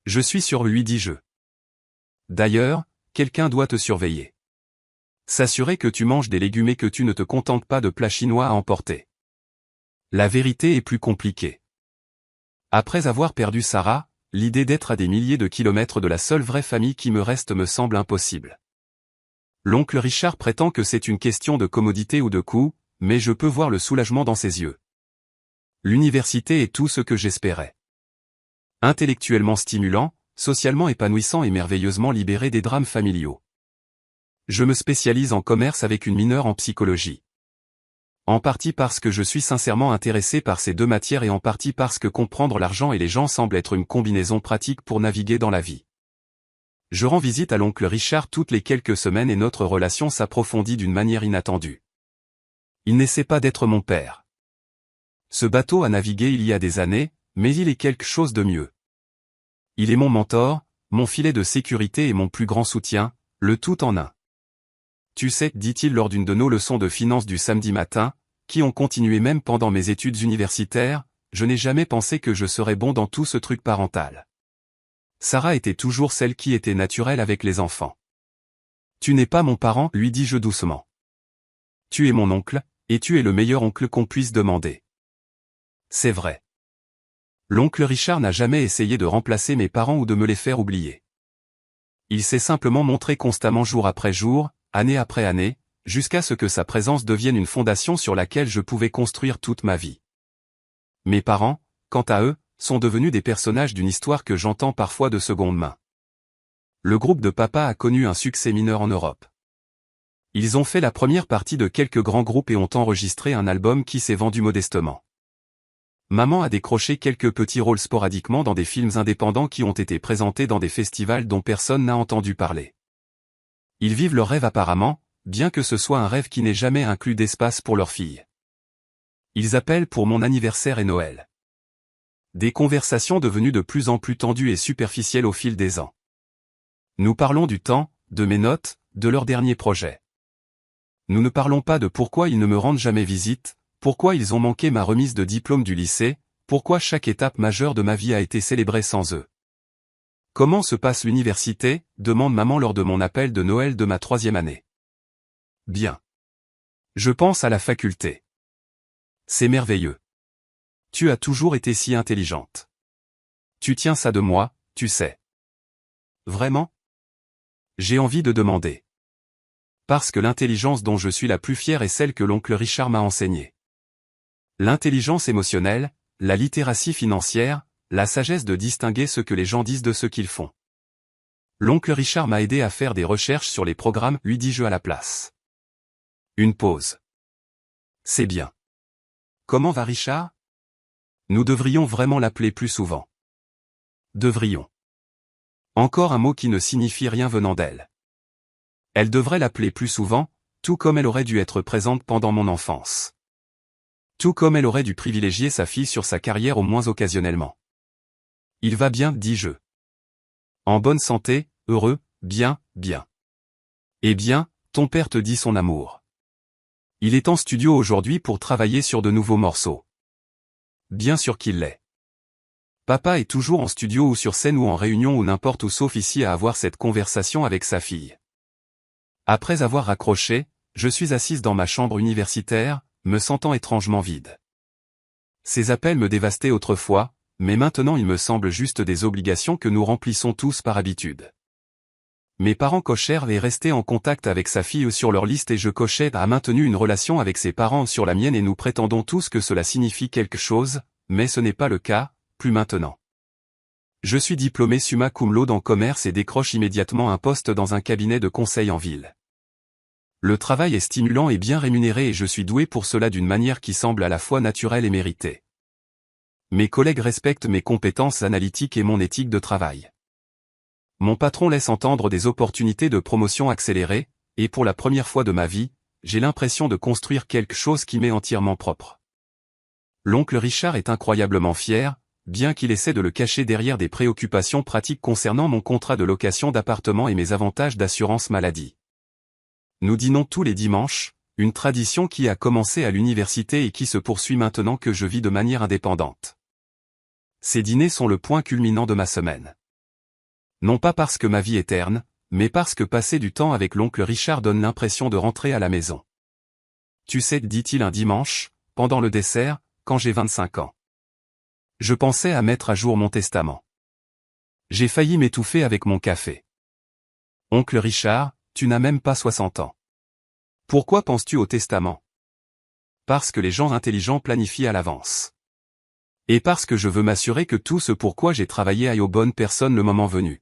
Je suis sûr, lui dis-je. D'ailleurs, quelqu'un doit te surveiller. S'assurer que tu manges des légumes et que tu ne te contentes pas de plats chinois à emporter. La vérité est plus compliquée. Après avoir perdu Sarah, l'idée d'être à des milliers de kilomètres de la seule vraie famille qui me reste me semble impossible. L'oncle Richard prétend que c'est une question de commodité ou de coût, mais je peux voir le soulagement dans ses yeux. L'université est tout ce que j'espérais. Intellectuellement stimulant, socialement épanouissant et merveilleusement libéré des drames familiaux. Je me spécialise en commerce avec une mineure en psychologie. En partie parce que je suis sincèrement intéressé par ces deux matières et en partie parce que comprendre l'argent et les gens semble être une combinaison pratique pour naviguer dans la vie. Je rends visite à l'oncle Richard toutes les quelques semaines et notre relation s'approfondit d'une manière inattendue. Il n'essaie pas d'être mon père. Ce bateau a navigué il y a des années, mais il est quelque chose de mieux. Il est mon mentor, mon filet de sécurité et mon plus grand soutien, le tout en un. Tu sais, dit-il lors d'une de nos leçons de finance du samedi matin, qui ont continué même pendant mes études universitaires, je n'ai jamais pensé que je serais bon dans tout ce truc parental. Sarah était toujours celle qui était naturelle avec les enfants. Tu n'es pas mon parent, lui dis-je doucement. Tu es mon oncle, et tu es le meilleur oncle qu'on puisse demander. C'est vrai. L'oncle Richard n'a jamais essayé de remplacer mes parents ou de me les faire oublier. Il s'est simplement montré constamment jour après jour, année après année, jusqu'à ce que sa présence devienne une fondation sur laquelle je pouvais construire toute ma vie. Mes parents, quant à eux, sont devenus des personnages d'une histoire que j'entends parfois de seconde main. Le groupe de papa a connu un succès mineur en Europe. Ils ont fait la première partie de quelques grands groupes et ont enregistré un album qui s'est vendu modestement. Maman a décroché quelques petits rôles sporadiquement dans des films indépendants qui ont été présentés dans des festivals dont personne n'a entendu parler. Ils vivent leur rêve apparemment, bien que ce soit un rêve qui n'ait jamais inclus d'espace pour leur fille. Ils appellent pour mon anniversaire et Noël. Des conversations devenues de plus en plus tendues et superficielles au fil des ans. Nous parlons du temps, de mes notes, de leurs derniers projets. Nous ne parlons pas de pourquoi ils ne me rendent jamais visite, pourquoi ils ont manqué ma remise de diplôme du lycée, pourquoi chaque étape majeure de ma vie a été célébrée sans eux. Comment se passe l'université, demande maman lors de mon appel de Noël de ma 3e année. Bien. Je pense à la faculté. C'est merveilleux. Tu as toujours été si intelligente. Tu tiens ça de moi, tu sais. Vraiment? J'ai envie de demander. Parce que l'intelligence dont je suis la plus fière est celle que l'oncle Richard m'a enseignée. L'intelligence émotionnelle, la littératie financière, la sagesse de distinguer ce que les gens disent de ce qu'ils font. L'oncle Richard m'a aidé à faire des recherches sur les programmes, lui dis-je à la place. Une pause. C'est bien. Comment va Richard? Nous devrions vraiment l'appeler plus souvent. Devrions. Encore un mot qui ne signifie rien venant d'elle. Elle devrait l'appeler plus souvent, tout comme elle aurait dû être présente pendant mon enfance. Tout comme elle aurait dû privilégier sa fille sur sa carrière au moins occasionnellement. Il va bien, dis-je. En bonne santé, heureux, bien, bien. Eh bien, ton père te dit son amour. Il est en studio aujourd'hui pour travailler sur de nouveaux morceaux. bien sûr qu'il l'est. Papa est toujours en studio ou sur scène ou en réunion ou n'importe où sauf ici à avoir cette conversation avec sa fille. Après avoir raccroché, je suis assise dans ma chambre universitaire, me sentant étrangement vide. Ces appels me dévastaient autrefois, mais maintenant ils me semblent juste des obligations que nous remplissons tous par habitude. Mes parents cochèrent et restaient en contact avec sa fille sur leur liste et je cochais a maintenu une relation avec ses parents sur la mienne et nous prétendons tous que cela signifie quelque chose, mais ce n'est pas le cas, plus maintenant. Je suis diplômé summa cum laude en commerce et décroche immédiatement un poste dans un cabinet de conseil en ville. Le travail est stimulant et bien rémunéré et je suis doué pour cela d'une manière qui semble à la fois naturelle et méritée. Mes collègues respectent mes compétences analytiques et mon éthique de travail. Mon patron laisse entendre des opportunités de promotion accélérée, et pour la première fois de ma vie, j'ai l'impression de construire quelque chose qui m'est entièrement propre. L'oncle Richard est incroyablement fier, bien qu'il essaie de le cacher derrière des préoccupations pratiques concernant mon contrat de location d'appartement et mes avantages d'assurance maladie. Nous dînons tous les dimanches, une tradition qui a commencé à l'université et qui se poursuit maintenant que je vis de manière indépendante. Ces dîners sont le point culminant de ma semaine. Non pas parce que ma vie est terne, mais parce que passer du temps avec l'oncle Richard donne l'impression de rentrer à la maison. Tu sais, dit-il un dimanche, pendant le dessert, quand j'ai 25 ans. Je pensais à mettre à jour mon testament. J'ai failli m'étouffer avec mon café. Oncle Richard, tu n'as même pas 60 ans. Pourquoi penses-tu au testament? Parce que les gens intelligents planifient à l'avance. Et parce que je veux m'assurer que tout ce pourquoi j'ai travaillé aille aux bonnes personnes le moment venu.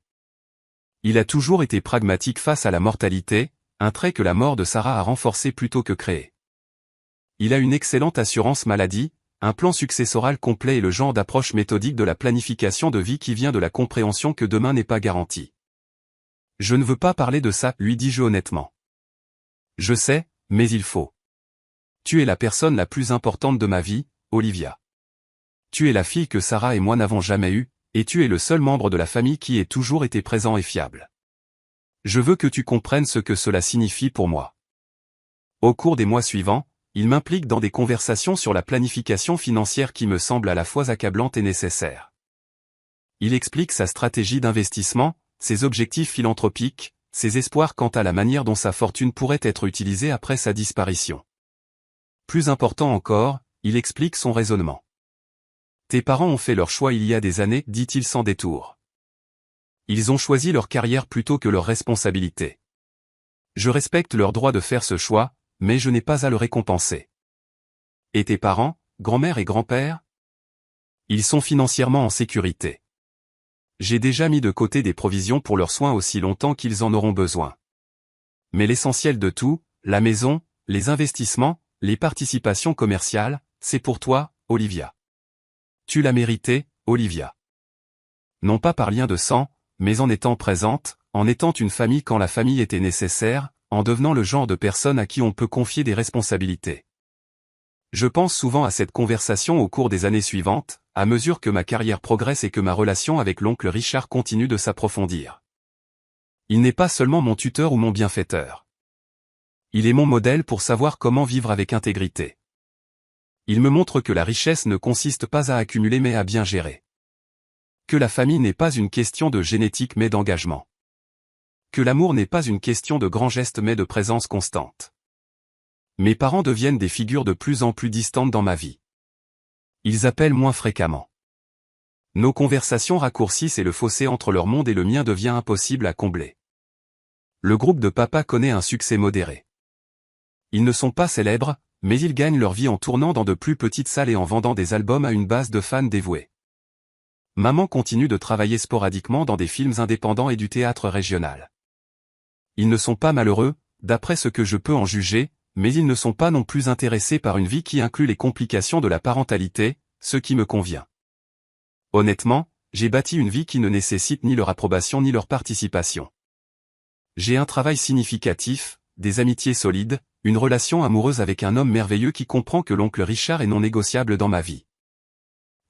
Il a toujours été pragmatique face à la mortalité, un trait que la mort de Sarah a renforcé plutôt que créé. Il a une excellente assurance maladie, un plan successoral complet et le genre d'approche méthodique de la planification de vie qui vient de la compréhension que demain n'est pas garanti. Je ne veux pas parler de ça, lui dis-je honnêtement. Je sais, mais il faut. Tu es la personne la plus importante de ma vie, Olivia. Tu es la fille que Sarah et moi n'avons jamais eue, et tu es le seul membre de la famille qui ait toujours été présent et fiable. Je veux que tu comprennes ce que cela signifie pour moi. Au cours des mois suivants, il m'implique dans des conversations sur la planification financière qui me semblent à la fois accablantes et nécessaires. Il explique sa stratégie d'investissement, ses objectifs philanthropiques, ses espoirs quant à la manière dont sa fortune pourrait être utilisée après sa disparition. Plus important encore, il explique son raisonnement. Tes parents ont fait leur choix il y a des années, dit-il sans détour. Ils ont choisi leur carrière plutôt que leurs responsabilités. Je respecte leur droit de faire ce choix, mais je n'ai pas à le récompenser. Et tes parents, grand-mère et grand-père? Ils sont financièrement en sécurité. J'ai déjà mis de côté des provisions pour leurs soins aussi longtemps qu'ils en auront besoin. Mais l'essentiel de tout, la maison, les investissements, les participations commerciales, c'est pour toi, Olivia. Tu l'as mérité, Olivia. Non pas par lien de sang, mais en étant présente, en étant une famille quand la famille était nécessaire, en devenant le genre de personne à qui on peut confier des responsabilités. Je pense souvent à cette conversation au cours des années suivantes, à mesure que ma carrière progresse et que ma relation avec l'oncle Richard continue de s'approfondir. Il n'est pas seulement mon tuteur ou mon bienfaiteur. Il est mon modèle pour savoir comment vivre avec intégrité. Il me montre que la richesse ne consiste pas à accumuler mais à bien gérer. Que la famille n'est pas une question de génétique mais d'engagement. Que l'amour n'est pas une question de grands gestes mais de présence constante. Mes parents deviennent des figures de plus en plus distantes dans ma vie. Ils appellent moins fréquemment. Nos conversations raccourcissent et le fossé entre leur monde et le mien devient impossible à combler. Le groupe de papa connaît un succès modéré. Ils ne sont pas célèbres, mais ils gagnent leur vie en tournant dans de plus petites salles et en vendant des albums à une base de fans dévoués. Maman continue de travailler sporadiquement dans des films indépendants et du théâtre régional. Ils ne sont pas malheureux, d'après ce que je peux en juger, mais ils ne sont pas non plus intéressés par une vie qui inclut les complications de la parentalité, ce qui me convient. Honnêtement, j'ai bâti une vie qui ne nécessite ni leur approbation ni leur participation. J'ai un travail significatif, des amitiés solides, une relation amoureuse avec un homme merveilleux qui comprend que l'oncle Richard est non négociable dans ma vie.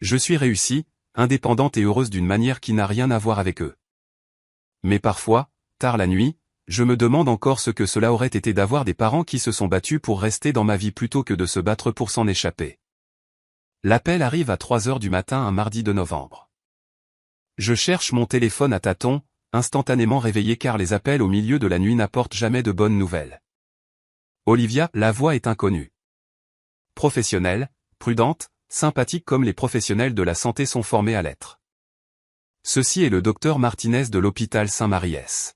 Je suis réussie, indépendante et heureuse d'une manière qui n'a rien à voir avec eux. Mais parfois, tard la nuit, je me demande encore ce que cela aurait été d'avoir des parents qui se sont battus pour rester dans ma vie plutôt que de se battre pour s'en échapper. L'appel arrive à 3 heures du matin un mardi de novembre. Je cherche mon téléphone à tâtons, instantanément réveillé car les appels au milieu de la nuit n'apportent jamais de bonnes nouvelles. Olivia, la voix est inconnue. Professionnelle, prudente, sympathique comme les professionnels de la santé sont formés à l'être. Ceci est le docteur Martinez de l'hôpital Saint-Maries.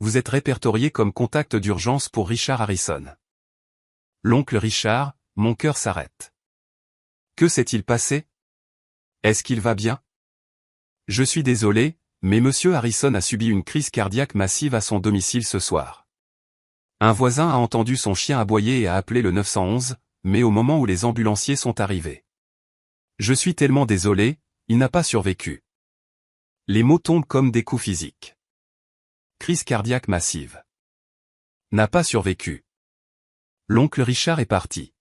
Vous êtes répertorié comme contact d'urgence pour Richard Harrison. L'oncle Richard, mon cœur s'arrête. Que s'est-il passé? Est-ce qu'il va bien? Je suis désolé, mais monsieur Harrison a subi une crise cardiaque massive à son domicile ce soir. Un voisin a entendu son chien aboyer et a appelé le 911, mais au moment où les ambulanciers sont arrivés. Je suis tellement désolé, il n'a pas survécu. Les mots tombent comme des coups physiques. Crise cardiaque massive. N'a pas survécu. L'oncle Richard est parti.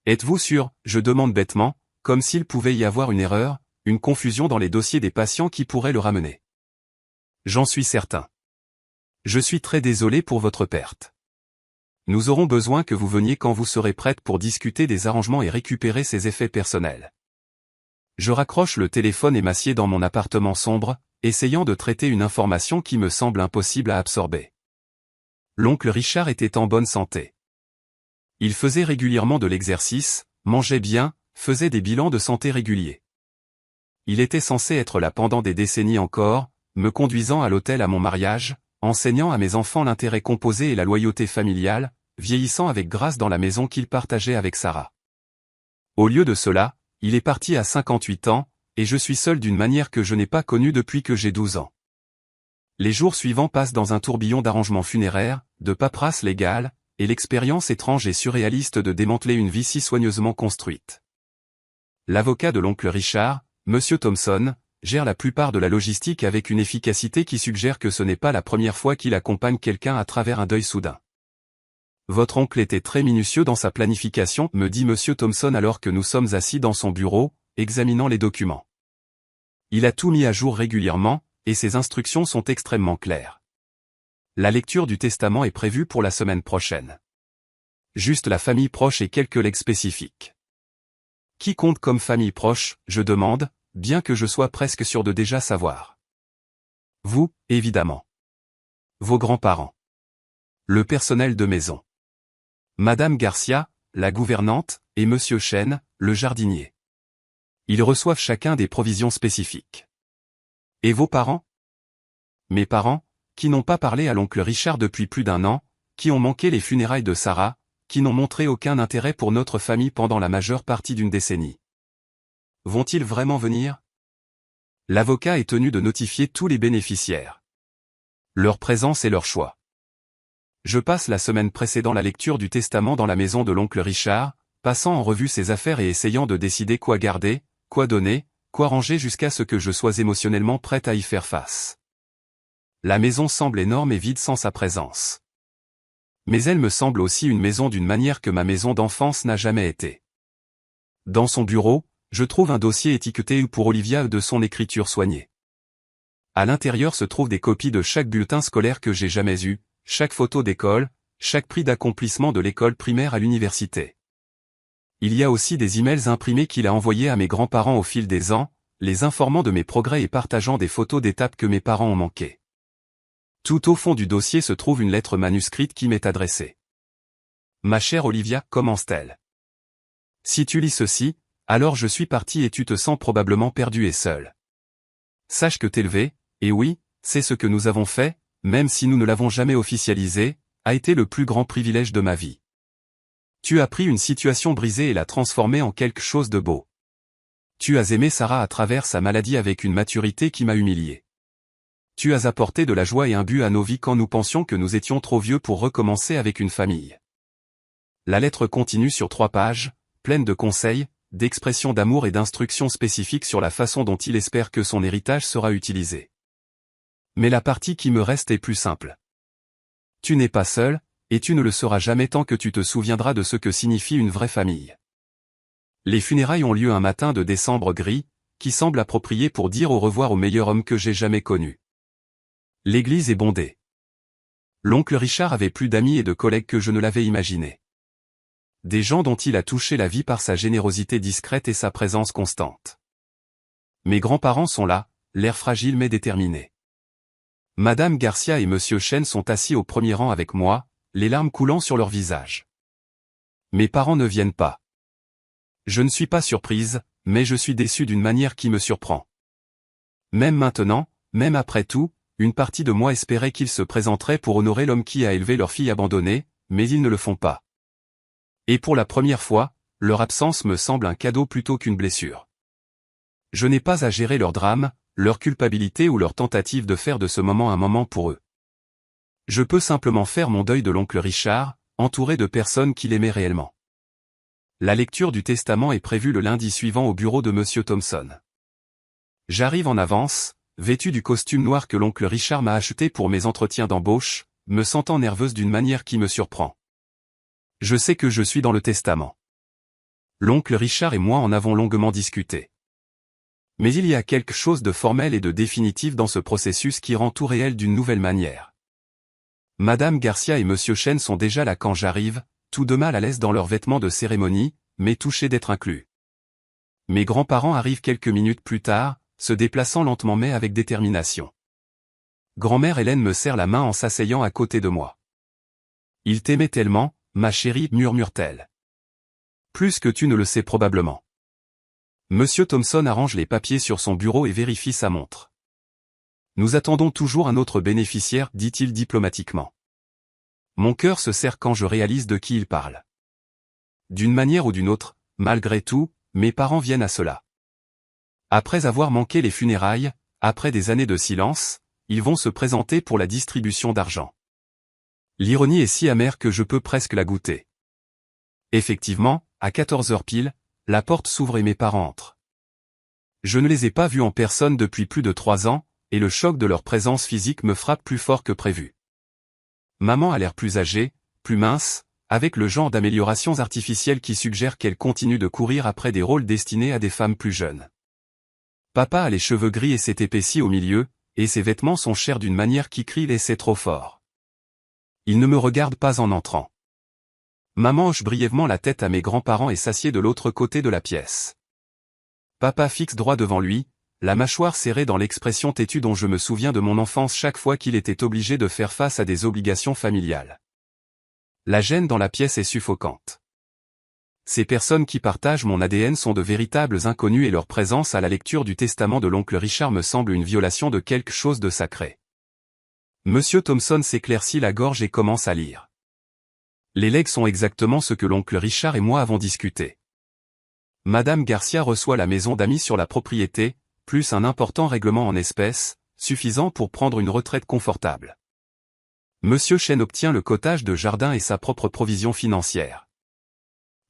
Êtes-vous sûr, je demande bêtement, comme s'il pouvait y avoir une erreur, une confusion dans les dossiers des patients qui pourraient le ramener. J'en suis certain. Je suis très désolé pour votre perte. Nous aurons besoin que vous veniez quand vous serez prête pour discuter des arrangements et récupérer ses effets personnels. Je raccroche le téléphone et m'assieds dans mon appartement sombre, essayant de traiter une information qui me semble impossible à absorber. L'oncle Richard était en bonne santé. Il faisait régulièrement de l'exercice, mangeait bien, faisait des bilans de santé réguliers. Il était censé être là pendant des décennies encore, me conduisant à l'hôtel à mon mariage, enseignant à mes enfants l'intérêt composé et la loyauté familiale, vieillissant avec grâce dans la maison qu'il partageait avec Sarah. Au lieu de cela, il est parti à 58 ans, et je suis seul d'une manière que je n'ai pas connue depuis que j'ai 12 ans. Les jours suivants passent dans un tourbillon d'arrangements funéraires, de paperasse légale, et l'expérience étrange et surréaliste de démanteler une vie si soigneusement construite. L'avocat de l'oncle Richard, Monsieur Thompson, gère la plupart de la logistique avec une efficacité qui suggère que ce n'est pas la première fois qu'il accompagne quelqu'un à travers un deuil soudain. Votre oncle était très minutieux dans sa planification, me dit Monsieur Thompson alors que nous sommes assis dans son bureau, examinant les documents. Il a tout mis à jour régulièrement, et ses instructions sont extrêmement claires. La lecture du testament est prévue pour la semaine prochaine. Juste la famille proche et quelques legs spécifiques. Qui compte comme famille proche, je demande, bien que je sois presque sûr de déjà savoir. Vous, évidemment. Vos grands-parents. Le personnel de maison. Madame Garcia, la gouvernante, et Monsieur Chen, le jardinier. Ils reçoivent chacun des provisions spécifiques. Et vos parents? Mes parents, qui n'ont pas parlé à l'oncle Richard depuis plus d'1 an, qui ont manqué les funérailles de Sarah, qui n'ont montré aucun intérêt pour notre famille pendant la majeure partie d'une décennie. Vont-ils vraiment venir? L'avocat est tenu de notifier tous les bénéficiaires. Leur présence et leur choix. Je passe la semaine précédant la lecture du testament dans la maison de l'oncle Richard, passant en revue ses affaires et essayant de décider quoi garder, quoi donner, quoi ranger jusqu'à ce que je sois émotionnellement prête à y faire face. La maison semble énorme et vide sans sa présence. Mais elle me semble aussi une maison d'une manière que ma maison d'enfance n'a jamais été. Dans son bureau, je trouve un dossier étiqueté pour Olivia de son écriture soignée. À l'intérieur se trouvent des copies de chaque bulletin scolaire que j'ai jamais eu, chaque photo d'école, chaque prix d'accomplissement de l'école primaire à l'université. Il y a aussi des emails imprimés qu'il a envoyés à mes grands-parents au fil des ans, les informant de mes progrès et partageant des photos d'étapes que mes parents ont manquées. Tout au fond du dossier se trouve une lettre manuscrite qui m'est adressée. Ma chère Olivia, commence-t-elle. Si tu lis ceci, alors je suis parti et tu te sens probablement perdu et seul. Sache que t'élever, et oui, c'est ce que nous avons fait, même si nous ne l'avons jamais officialisé, a été le plus grand privilège de ma vie. Tu as pris une situation brisée et l'as transformée en quelque chose de beau. Tu as aimé Sarah à travers sa maladie avec une maturité qui m'a humilié. Tu as apporté de la joie et un but à nos vies quand nous pensions que nous étions trop vieux pour recommencer avec une famille. La lettre continue sur 3 pages, pleine de conseils, d'expressions d'amour et d'instructions spécifiques sur la façon dont il espère que son héritage sera utilisé. Mais la partie qui me reste est plus simple. Tu n'es pas seul, et tu ne le seras jamais tant que tu te souviendras de ce que signifie une vraie famille. Les funérailles ont lieu un matin de décembre gris, qui semble approprié pour dire au revoir au meilleur homme que j'ai jamais connu. L'église est bondée. L'oncle Richard avait plus d'amis et de collègues que je ne l'avais imaginé. des gens dont il a touché la vie par sa générosité discrète et sa présence constante. Mes grands-parents sont là, l'air fragile mais déterminé. Madame Garcia et Monsieur Chen sont assis au premier rang avec moi, les larmes coulant sur leur visage. Mes parents ne viennent pas. Je ne suis pas surprise, mais je suis déçue d'une manière qui me surprend. Même maintenant, même après tout, une partie de moi espérait qu'ils se présenteraient pour honorer l'homme qui a élevé leur fille abandonnée, mais ils ne le font pas. Et pour la première fois, leur absence me semble un cadeau plutôt qu'une blessure. Je n'ai pas à gérer leur drame, leur culpabilité ou leur tentative de faire de ce moment un moment pour eux. Je peux simplement faire mon deuil de l'oncle Richard, entouré de personnes qu'il aimait réellement. La lecture du testament est prévue le lundi suivant au bureau de Monsieur Thompson. J'arrive en avance, vêtu du costume noir que l'oncle Richard m'a acheté pour mes entretiens d'embauche, me sentant nerveuse d'une manière qui me surprend. Je sais que je suis dans le testament. L'oncle Richard et moi en avons longuement discuté. Mais il y a quelque chose de formel et de définitif dans ce processus qui rend tout réel d'une nouvelle manière. Madame Garcia et Monsieur Chen sont déjà là quand j'arrive, tous deux mal à l'aise dans leurs vêtements de cérémonie, mais touchés d'être inclus. Mes grands-parents arrivent quelques minutes plus tard, se déplaçant lentement mais avec détermination. Grand-mère Hélène me serre la main en s'asseyant à côté de moi. « Il t'aimait tellement, ma chérie, murmure-t-elle. Plus que tu ne le sais probablement. » Monsieur Thompson arrange les papiers sur son bureau et vérifie sa montre. « Nous attendons toujours un autre bénéficiaire, dit-il diplomatiquement. Mon cœur se serre quand je réalise de qui il parle. D'une manière ou d'une autre, malgré tout, mes parents viennent à cela. Après avoir manqué les funérailles, après des années de silence, ils vont se présenter pour la distribution d'argent. L'ironie est si amère que je peux presque la goûter. Effectivement, à 14 heures pile, la porte s'ouvre et mes parents entrent. Je ne les ai pas vus en personne depuis plus de 3 ans, et le choc de leur présence physique me frappe plus fort que prévu. Maman a l'air plus âgée, plus mince, avec le genre d'améliorations artificielles qui suggèrent qu'elle continue de courir après des rôles destinés à des femmes plus jeunes. Papa a les cheveux gris et s'est épaissi au milieu, et ses vêtements sont chers d'une manière qui crie « et c'est trop fort ». Il ne me regarde pas en entrant. Maman hoche brièvement la tête à mes grands-parents et s'assied de l'autre côté de la pièce. Papa fixe droit devant lui, la mâchoire serrée dans l'expression têtue dont je me souviens de mon enfance chaque fois qu'il était obligé de faire face à des obligations familiales. La gêne dans la pièce est suffocante. Ces personnes qui partagent mon ADN sont de véritables inconnus et leur présence à la lecture du testament de l'oncle Richard me semble une violation de quelque chose de sacré. Monsieur Thompson s'éclaircit la gorge et commence à lire. Les legs sont exactement ce que l'oncle Richard et moi avons discuté. Madame Garcia reçoit la maison d'amis sur la propriété, plus un important règlement en espèces, suffisant pour prendre une retraite confortable. Monsieur Chen obtient le cotage de jardin et sa propre provision financière.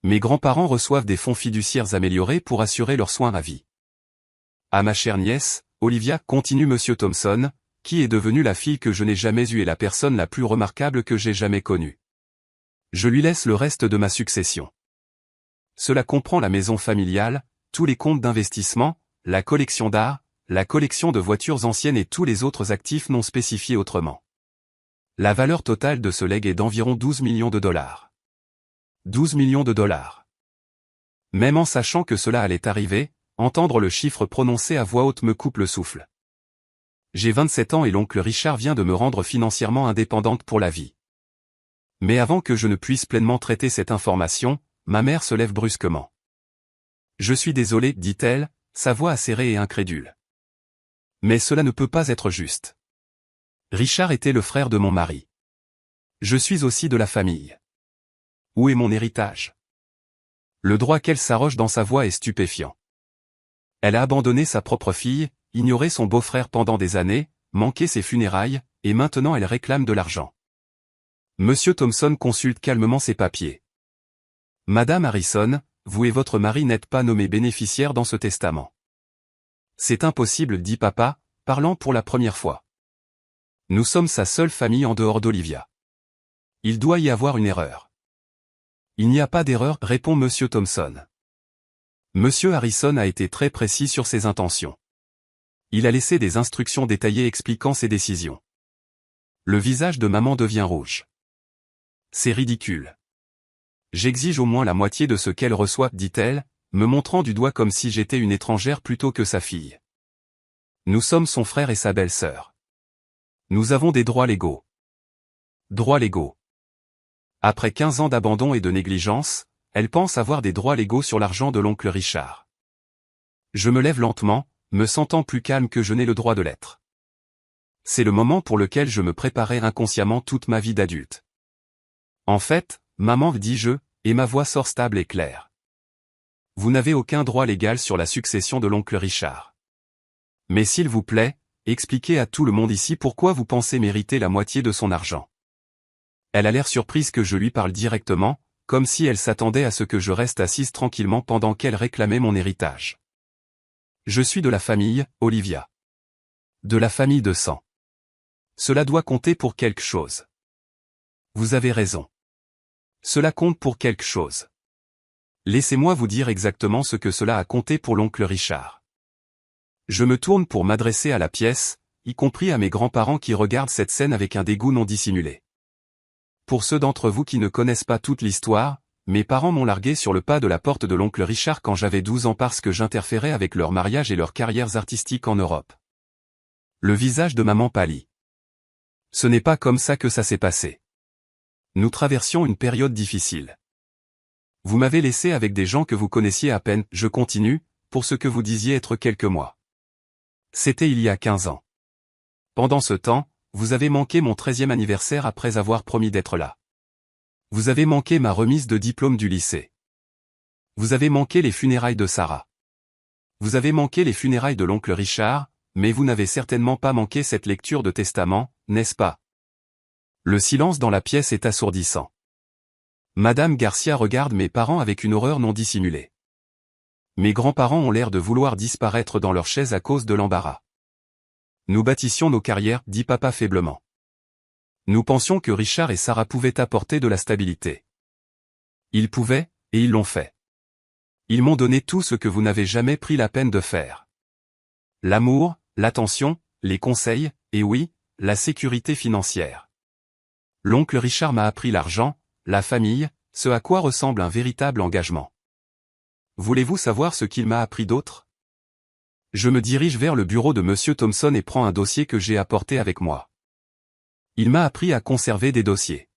Mes grands-parents reçoivent des fonds fiduciaires améliorés pour assurer leurs soins à vie. À ma chère nièce, Olivia, continue Monsieur Thompson, qui est devenue la fille que je n'ai jamais eue et la personne la plus remarquable que j'ai jamais connue. Je lui laisse le reste de ma succession. Cela comprend la maison familiale, tous les comptes d'investissement, la collection d'art, la collection de voitures anciennes et tous les autres actifs non spécifiés autrement. La valeur totale de ce legs est d'environ 12 millions de dollars. 12 millions de dollars. Même en sachant que cela allait arriver, entendre le chiffre prononcé à voix haute me coupe le souffle. J'ai 27 ans et l'oncle Richard vient de me rendre financièrement indépendante pour la vie. Mais avant que je ne puisse pleinement traiter cette information, ma mère se lève brusquement. Je suis désolée, dit-elle, sa voix acérée et incrédule. Mais cela ne peut pas être juste. Richard était le frère de mon mari. Je suis aussi de la famille. Où est mon héritage? Le droit qu'elle s'arroge dans sa voix est stupéfiant. Elle a abandonné sa propre fille, ignoré son beau-frère pendant des années, manqué ses funérailles, et maintenant elle réclame de l'argent. Monsieur Thompson consulte calmement ses papiers. Madame Harrison, vous et votre mari n'êtes pas nommés bénéficiaires dans ce testament. C'est impossible, dit papa, parlant pour la première fois. Nous sommes sa seule famille en dehors d'Olivia. Il doit y avoir une erreur. Il n'y a pas d'erreur, répond Monsieur Thompson. Monsieur Harrison a été très précis sur ses intentions. Il a laissé des instructions détaillées expliquant ses décisions. Le visage de maman devient rouge. C'est ridicule. J'exige au moins la moitié de ce qu'elle reçoit, dit-elle, me montrant du doigt comme si j'étais une étrangère plutôt que sa fille. Nous sommes son frère et sa belle-sœur. Nous avons des droits légaux. Droits légaux. Après 15 ans d'abandon et de négligence, elle pense avoir des droits légaux sur l'argent de l'oncle Richard. Je me lève lentement, me sentant plus calme que je n'ai le droit de l'être. C'est le moment pour lequel je me préparais inconsciemment toute ma vie d'adulte. En fait, maman, dis-je, et ma voix sort stable et claire. Vous n'avez aucun droit légal sur la succession de l'oncle Richard. Mais s'il vous plaît, expliquez à tout le monde ici pourquoi vous pensez mériter la moitié de son argent. Elle a l'air surprise que je lui parle directement, comme si elle s'attendait à ce que je reste assise tranquillement pendant qu'elle réclamait mon héritage. Je suis de la famille, Olivia. De la famille de sang. Cela doit compter pour quelque chose. Vous avez raison. Cela compte pour quelque chose. Laissez-moi vous dire exactement ce que cela a compté pour l'oncle Richard. Je me tourne pour m'adresser à la pièce, y compris à mes grands-parents qui regardent cette scène avec un dégoût non dissimulé. Pour ceux d'entre vous qui ne connaissent pas toute l'histoire, mes parents m'ont largué sur le pas de la porte de l'oncle Richard quand j'avais 12 ans parce que j'interférais avec leur mariage et leurs carrières artistiques en Europe. Le visage de maman pâlit. Ce n'est pas comme ça que ça s'est passé. Nous traversions une période difficile. Vous m'avez laissé avec des gens que vous connaissiez à peine, je continue, pour ce que vous disiez être quelques mois. C'était il y a 15 ans. Pendant ce temps, vous avez manqué mon 13e anniversaire après avoir promis d'être là. Vous avez manqué ma remise de diplôme du lycée. Vous avez manqué les funérailles de Sarah. Vous avez manqué les funérailles de l'oncle Richard, mais vous n'avez certainement pas manqué cette lecture de testament, n'est-ce pas? Le silence dans la pièce est assourdissant. Madame Garcia regarde mes parents avec une horreur non dissimulée. Mes grands-parents ont l'air de vouloir disparaître dans leur chaise à cause de l'embarras. Nous bâtissions nos carrières, dit papa faiblement. Nous pensions que Richard et Sarah pouvaient apporter de la stabilité. Ils pouvaient, et ils l'ont fait. Ils m'ont donné tout ce que vous n'avez jamais pris la peine de faire. L'amour, l'attention, les conseils, et oui, la sécurité financière. L'oncle Richard m'a appris l'argent, la famille, ce à quoi ressemble un véritable engagement. Voulez-vous savoir ce qu'il m'a appris d'autre? Je me dirige vers le bureau de Monsieur Thompson et prends un dossier que j'ai apporté avec moi. Il m'a appris à conserver des dossiers.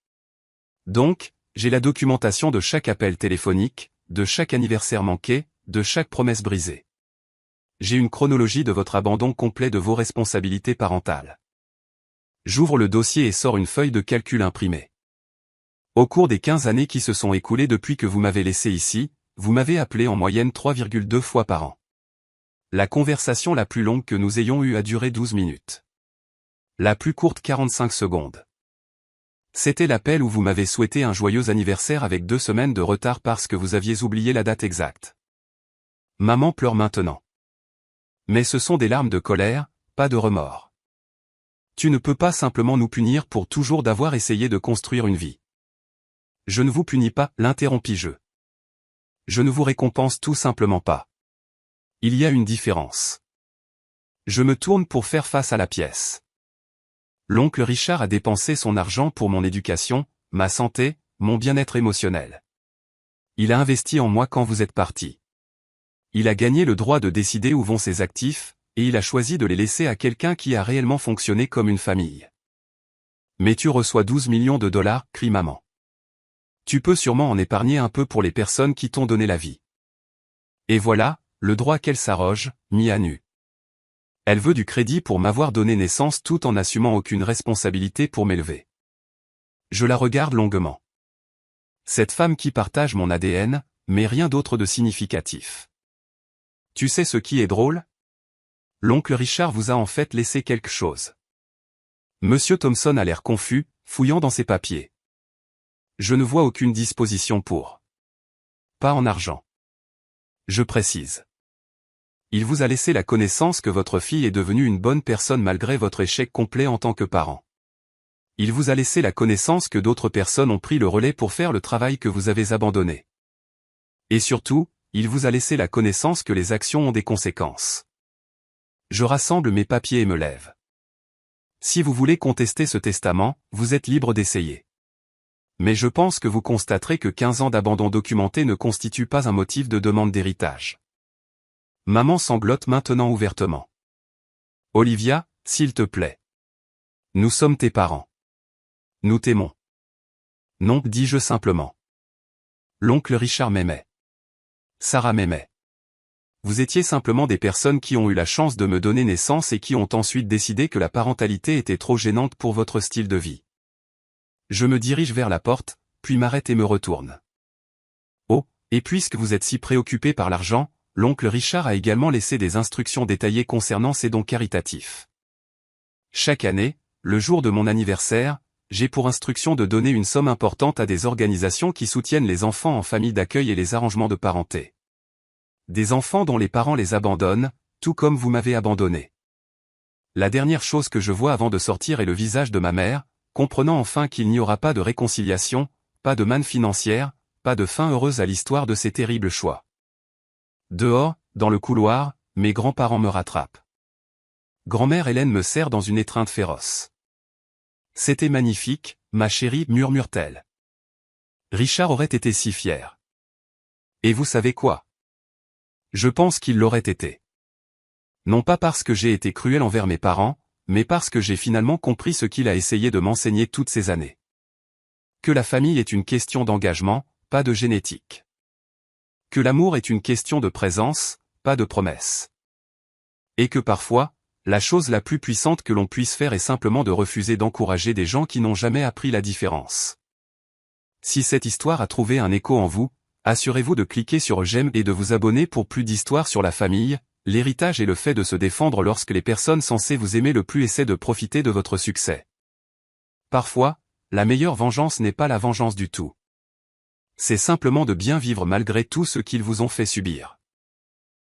Donc, j'ai la documentation de chaque appel téléphonique, de chaque anniversaire manqué, de chaque promesse brisée. J'ai une chronologie de votre abandon complet de vos responsabilités parentales. J'ouvre le dossier et sors une feuille de calcul imprimée. Au cours des 15 années qui se sont écoulées depuis que vous m'avez laissé ici, vous m'avez appelé en moyenne 3,2 fois par an. La conversation la plus longue que nous ayons eue a duré 12 minutes. La plus courte 45 secondes. C'était l'appel où vous m'avez souhaité un joyeux anniversaire avec 2 semaines de retard parce que vous aviez oublié la date exacte. Maman pleure maintenant. Mais ce sont des larmes de colère, pas de remords. Tu ne peux pas simplement nous punir pour toujours d'avoir essayé de construire une vie. Je ne vous punis pas, l'interrompis-je. Je ne vous récompense tout simplement pas. Il y a une différence. Je me tourne pour faire face à la pièce. L'oncle Richard a dépensé son argent pour mon éducation, ma santé, mon bien-être émotionnel. Il a investi en moi quand vous êtes parti. Il a gagné le droit de décider où vont ses actifs, et il a choisi de les laisser à quelqu'un qui a réellement fonctionné comme une famille. Mais tu reçois 12 millions de dollars, crie maman. Tu peux sûrement en épargner un peu pour les personnes qui t'ont donné la vie. Et voilà, le droit qu'elle s'arroge, mis à nu. Elle veut du crédit pour m'avoir donné naissance tout en n'assumant aucune responsabilité pour m'élever. Je la regarde longuement. Cette femme qui partage mon ADN, mais rien d'autre de significatif. Tu sais ce qui est drôle? L'oncle Richard vous a en fait laissé quelque chose. Monsieur Thompson a l'air confus, fouillant dans ses papiers. Je ne vois aucune disposition pour. Pas en argent. Je précise. Il vous a laissé la connaissance que votre fille est devenue une bonne personne malgré votre échec complet en tant que parent. Il vous a laissé la connaissance que d'autres personnes ont pris le relais pour faire le travail que vous avez abandonné. Et surtout, il vous a laissé la connaissance que les actions ont des conséquences. Je rassemble mes papiers et me lève. Si vous voulez contester ce testament, vous êtes libre d'essayer. Mais je pense que vous constaterez que 15 ans d'abandon documenté ne constitue pas un motif de demande d'héritage. Maman sanglote maintenant ouvertement. Olivia, s'il te plaît. Nous sommes tes parents. Nous t'aimons. Non, dis-je simplement. L'oncle Richard m'aimait. Sarah m'aimait. Vous étiez simplement des personnes qui ont eu la chance de me donner naissance et qui ont ensuite décidé que la parentalité était trop gênante pour votre style de vie. Je me dirige vers la porte, puis m'arrête et me retourne. Oh, et puisque vous êtes si préoccupé par l'argent, l'oncle Richard a également laissé des instructions détaillées concernant ses dons caritatifs. Chaque année, le jour de mon anniversaire, j'ai pour instruction de donner une somme importante à des organisations qui soutiennent les enfants en famille d'accueil et les arrangements de parenté. Des enfants dont les parents les abandonnent, tout comme vous m'avez abandonné. La dernière chose que je vois avant de sortir est le visage de ma mère, comprenant enfin qu'il n'y aura pas de réconciliation, pas de manne financière, pas de fin heureuse à l'histoire de ces terribles choix. Dehors, dans le couloir, mes grands-parents me rattrapent. Grand-mère Hélène me serre dans une étreinte féroce. C'était magnifique, ma chérie, murmure-t-elle. Richard aurait été si fier. Et vous savez quoi? Je pense qu'il l'aurait été. Non pas parce que j'ai été cruel envers mes parents, mais parce que j'ai finalement compris ce qu'il a essayé de m'enseigner toutes ces années. Que la famille est une question d'engagement, pas de génétique. Que l'amour est une question de présence, pas de promesse. Et que parfois, la chose la plus puissante que l'on puisse faire est simplement de refuser d'encourager des gens qui n'ont jamais appris la différence. Si cette histoire a trouvé un écho en vous, assurez-vous de cliquer sur j'aime et de vous abonner pour plus d'histoires sur la famille, l'héritage et le fait de se défendre lorsque les personnes censées vous aimer le plus essaient de profiter de votre succès. Parfois, la meilleure vengeance n'est pas la vengeance du tout. C'est simplement de bien vivre malgré tout ce qu'ils vous ont fait subir.